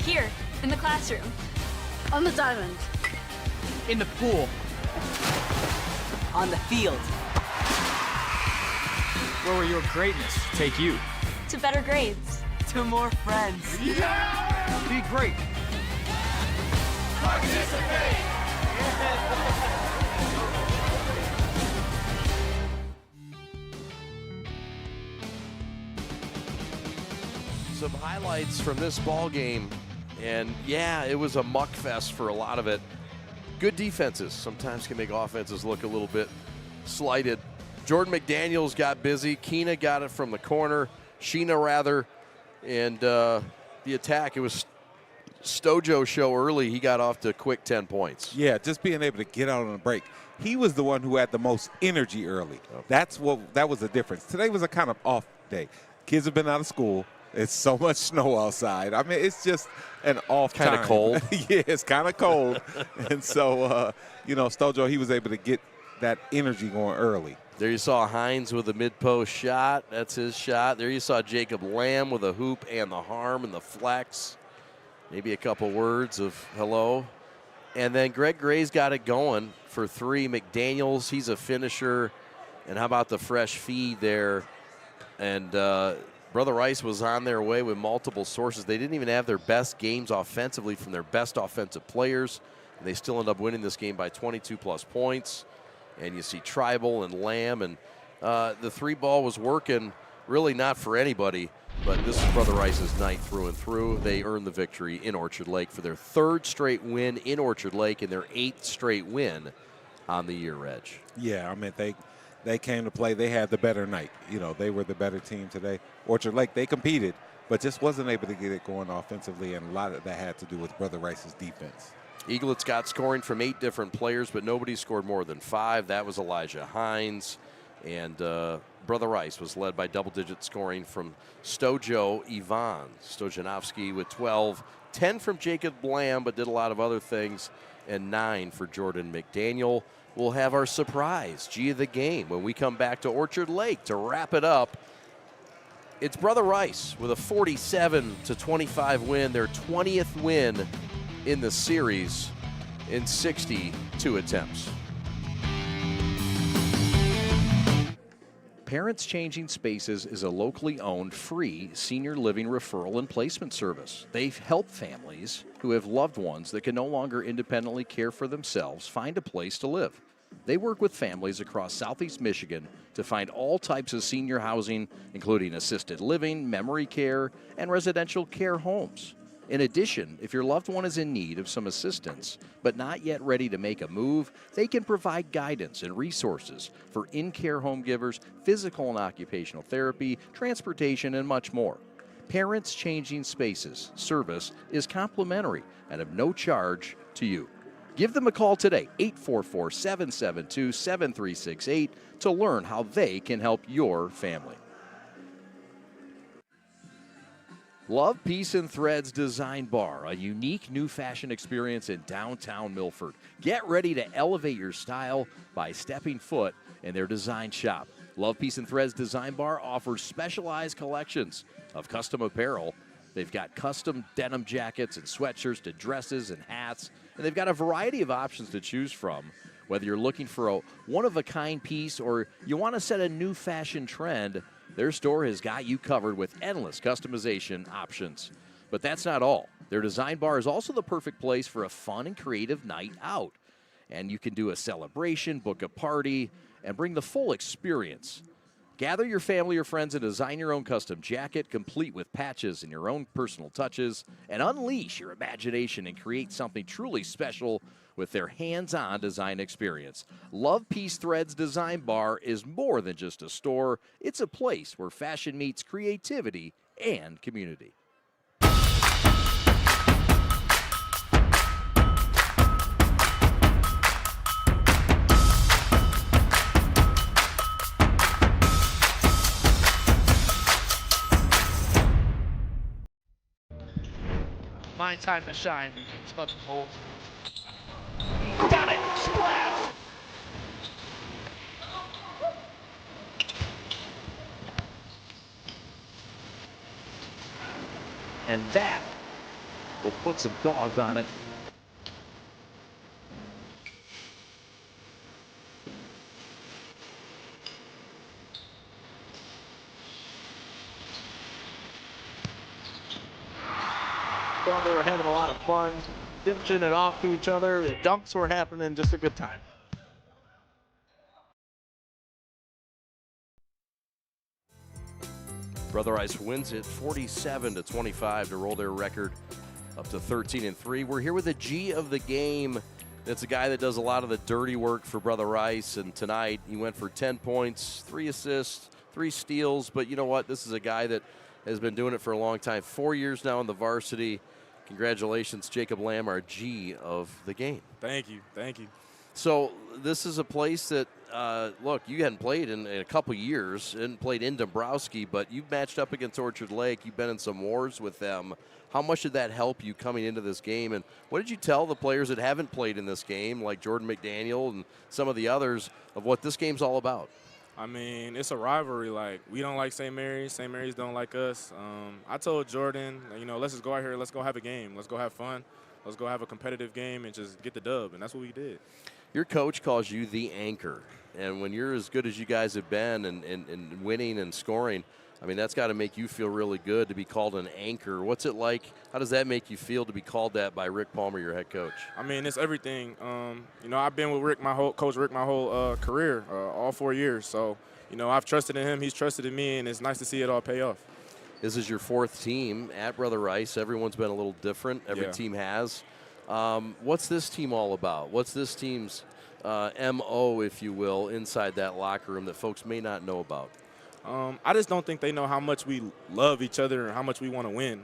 Here, in the classroom. On the diamond. In the pool. On the field. Where will your greatness take you? To better grades. To more friends. Be great. Participate. Some highlights from this ball game, and yeah, it was a muck fest for a lot of it. Good defenses sometimes can make offenses look a little bit slighted. Jordan McDaniels got busy. Keena got it from the corner. Sheena rather, and the attack, it was Stojo show early. He got off to a quick 10 points. Yeah, just being able to get out on a break. He was the one who had the most energy early. That was the difference. Today was a kind of off day. Kids have been out of school. It's so much snow outside. I mean, it's just an off time. Kind of cold. Yeah, it's kind of cold. And so, Stojo, he was able to get that energy going early. There you saw Hines with a mid-post shot. That's his shot. There you saw Jacob Lamb with a hoop and the harm and the flex. Maybe a couple words of hello. And then Greg Gray's got it going for three. McDaniels, he's a finisher. And how about the fresh feed there? And Brother Rice was on their way with multiple sources. They didn't even have their best games offensively from their best offensive players. And they still end up winning this game by 22-plus points. And you see Tribal and Lamb. And the three ball was working really not for anybody. But this is Brother Rice's night through and through. They earned the victory in Orchard Lake for their third straight win in Orchard Lake and their 8th straight win on the year, Reg. Yeah, I mean, they came to play. They had the better night. They were the better team today. Orchard Lake, they competed, but just wasn't able to get it going offensively, and a lot of that had to do with Brother Rice's defense. Eaglets got scoring from 8 different players, but nobody scored more than 5. That was Elijah Hines. And Brother Rice was led by double-digit scoring from Stojo Ivan. Stojanovsky with 12. 10 from Jacob Lamb, but did a lot of other things. And 9 for Jordan McDaniel. We'll have our surprise G of the game when we come back to Orchard Lake to wrap it up. It's Brother Rice with a 47-25 win, their 20th win in the series in 62 attempts. Parents Changing Spaces is a locally owned, free senior living referral and placement service. They help families who have loved ones that can no longer independently care for themselves find a place to live. They work with families across Southeast Michigan to find all types of senior housing, including assisted living, memory care, and residential care homes. In addition, if your loved one is in need of some assistance but not yet ready to make a move, they can provide guidance and resources for in-care home givers, physical and occupational therapy, transportation, and much more. Parents Changing Spaces service is complimentary and of no charge to you. Give them a call today, 844-772-7368, to learn how they can help your family. Love, Peace, and Threads Design Bar, a unique new fashion experience in downtown Milford. Get ready to elevate your style by stepping foot in their design shop. Love, Peace, and Threads Design Bar offers specialized collections of custom apparel. They've got custom denim jackets and sweatshirts to dresses and hats, and they've got a variety of options to choose from. Whether you're looking for a one-of-a-kind piece or you want to set a new fashion trend, their store has got you covered with endless customization options. But that's not all. Their design bar is also the perfect place for a fun and creative night out. And you can do a celebration, book a party, and bring the full experience. Gather your family or friends and design your own custom jacket, complete with patches and your own personal touches, and unleash your imagination and create something truly special with their hands-on design experience. Love Peace Threads Design Bar is more than just a store. It's a place where fashion meets creativity and community. My time to shine. Touch over. Got it. Splash. And that will put some dogs on it. Well, they were having a lot of fun, ditching it off to each other. The dunks were happening, just a good time. Brother Rice wins it 47-25 to roll their record up to 13-3. We're here with the G of the game. It's a guy that does a lot of the dirty work for Brother Rice, and tonight he went for 10 points, 3 assists, 3 steals. But you know what? This is a guy that has been doing it for a long time. 4 years now in the varsity. Congratulations, Jacob Lamb, our G of the game. Thank you. Thank you. So this is a place that, look, you hadn't played in a couple years, hadn't played in Dombrowski, but you've matched up against Orchard Lake. You've been in some wars with them. How much did that help you coming into this game? And what did you tell the players that haven't played in this game, like Jordan McDaniel and some of the others, of what this game's all about? I mean, it's a rivalry. Like, we don't like St. Mary's. St. Mary's don't like us. I told Jordan, you know, let's just go out here. Let's go have a game. Let's go have fun. Let's go have a competitive game and just get the dub. And that's what we did. Your coach calls you the anchor. And when you're as good as you guys have been and winning and scoring, I mean, that's got to make you feel really good to be called an anchor. What's it like? How does that make you feel to be called that by Rick Palmer, your head coach? I mean, it's everything. You know, I've been with Rick, Coach Rick, my whole career, all 4 years. So, you know, I've trusted in him. He's trusted in me, and it's nice to see it all pay off. This is your 4th team at Brother Rice. Everyone's been a little different. Every team has. What's this team all about? What's this team's MO, if you will, inside that locker room that folks may not know about? I just don't think they know how much we love each other and how much we want to win.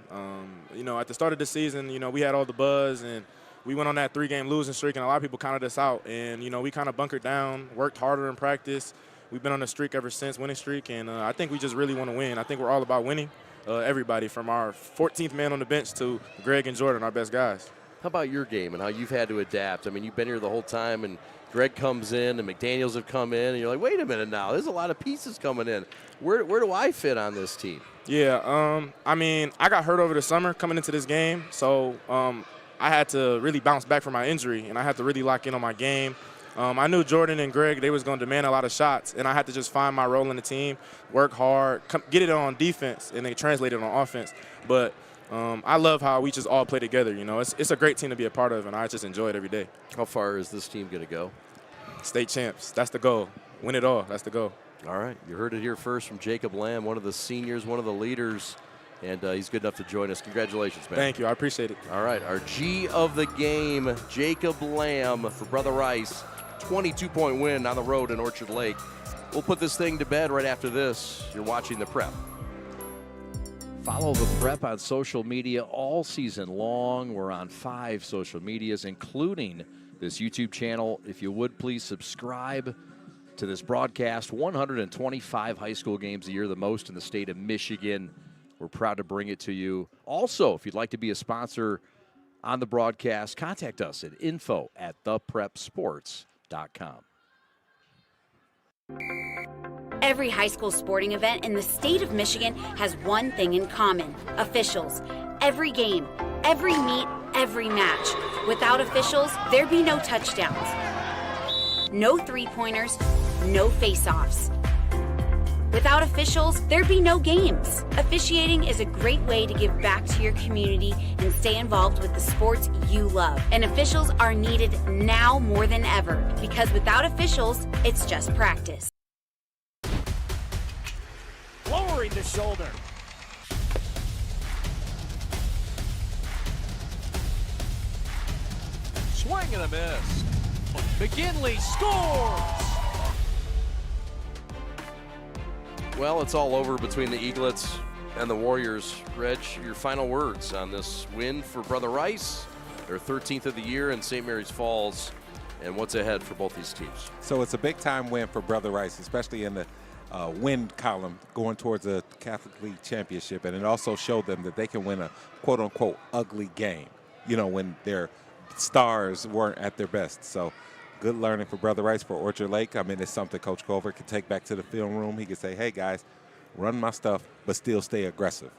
You know, at the start of the season, you know, we had all the buzz and we went on that 3-game losing streak, and a lot of people counted us out. And, you know, we kind of bunkered down, worked harder in practice. We've been on a streak ever since, winning streak, and I think we just really want to win. I think we're all about winning, everybody, from our 14th man on the bench to Greg and Jordan, our best guys. How about your game and how you've had to adapt? I mean, you've been here the whole time, and Greg comes in and McDaniels have come in, and you're like, wait a minute now, there's a lot of pieces coming in. Where do I fit on this team? Yeah, I mean, I got hurt over the summer coming into this game, so I had to really bounce back from my injury, and I had to really lock in on my game. I knew Jordan and Greg, they was going to demand a lot of shots, and I had to just find my role in the team, work hard, get it on defense, and then translate it on offense. But I love how we just all play together. You know, it's a great team to be a part of, and I just enjoy it every day. How far is this team going to go? State champs. That's the goal. Win it all. That's the goal. All right. You heard it here first from Jacob Lamb, one of the seniors, one of the leaders, and he's good enough to join us. Congratulations, man. Thank you. I appreciate it. All right. Our G of the game, Jacob Lamb for Brother Rice. 22-point win on the road in Orchard Lake. We'll put this thing to bed right after this. You're watching the Prep. Follow the Prep on social media all season long. We're on 5 social medias, including this YouTube channel. If you would, please subscribe to this broadcast. 125 high school games a year, the most in the state of Michigan. We're proud to bring it to you. Also, if you'd like to be a sponsor on the broadcast, contact us at info@theprepsports.com. Every high school sporting event in the state of Michigan has one thing in common: officials. Every game, every meet, every match. Without officials, there'd be no touchdowns, no three-pointers, no face-offs. Without officials, there'd be no games. Officiating is a great way to give back to your community and stay involved with the sports you love. And officials are needed now more than ever, because without officials, it's just practice. Lowering the shoulder. Swing and a miss. McGinley scores! Well, it's all over between the Eaglets and the Warriors. Reg, your final words on this win for Brother Rice, their 13th of the year in St. Mary's Falls, and what's ahead for both these teams? So it's a big-time win for Brother Rice, especially in the win column going towards a Catholic League championship, and it also showed them that they can win a quote-unquote ugly game, you know, when their stars weren't at their best. So good learning for Brother Rice for Orchard Lake. I mean, it's something Coach Culver can take back to the film room. He can say, hey, guys, run my stuff, but still stay aggressive.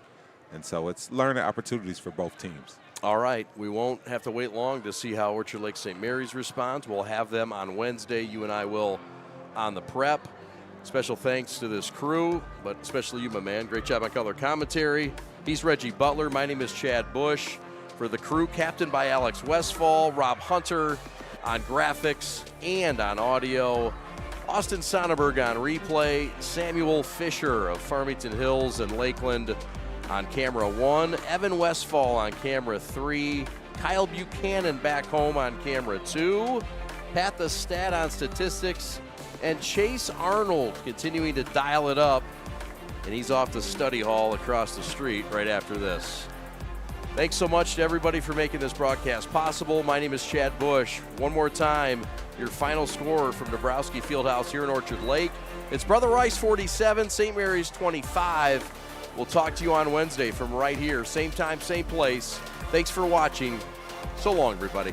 And so it's learning opportunities for both teams. All right, we won't have to wait long to see how Orchard Lake St. Mary's responds. We'll have them on Wednesday. You and I will on the prep. Special thanks to this crew, but especially you, my man. Great job on color commentary. He's Reggie Butler. My name is Chad Bush. For the crew, captained by Alex Westfall, Rob Hunter on graphics and on audio, Austin Sonnenberg on replay, Samuel Fisher of Farmington Hills and Lakeland on camera 1, Evan Westfall on camera 3, Kyle Buchanan back home on camera 2, Pat the Stat on statistics, and Chase Arnold continuing to dial it up, and he's off to study hall across the street right after this. Thanks so much to everybody for making this broadcast possible. My name is Chad Bush. One more time, your final score from Dabrowski Fieldhouse here in Orchard Lake. It's Brother Rice 47, St. Mary's 25. We'll talk to you on Wednesday from right here, same time, same place. Thanks for watching. So long, everybody.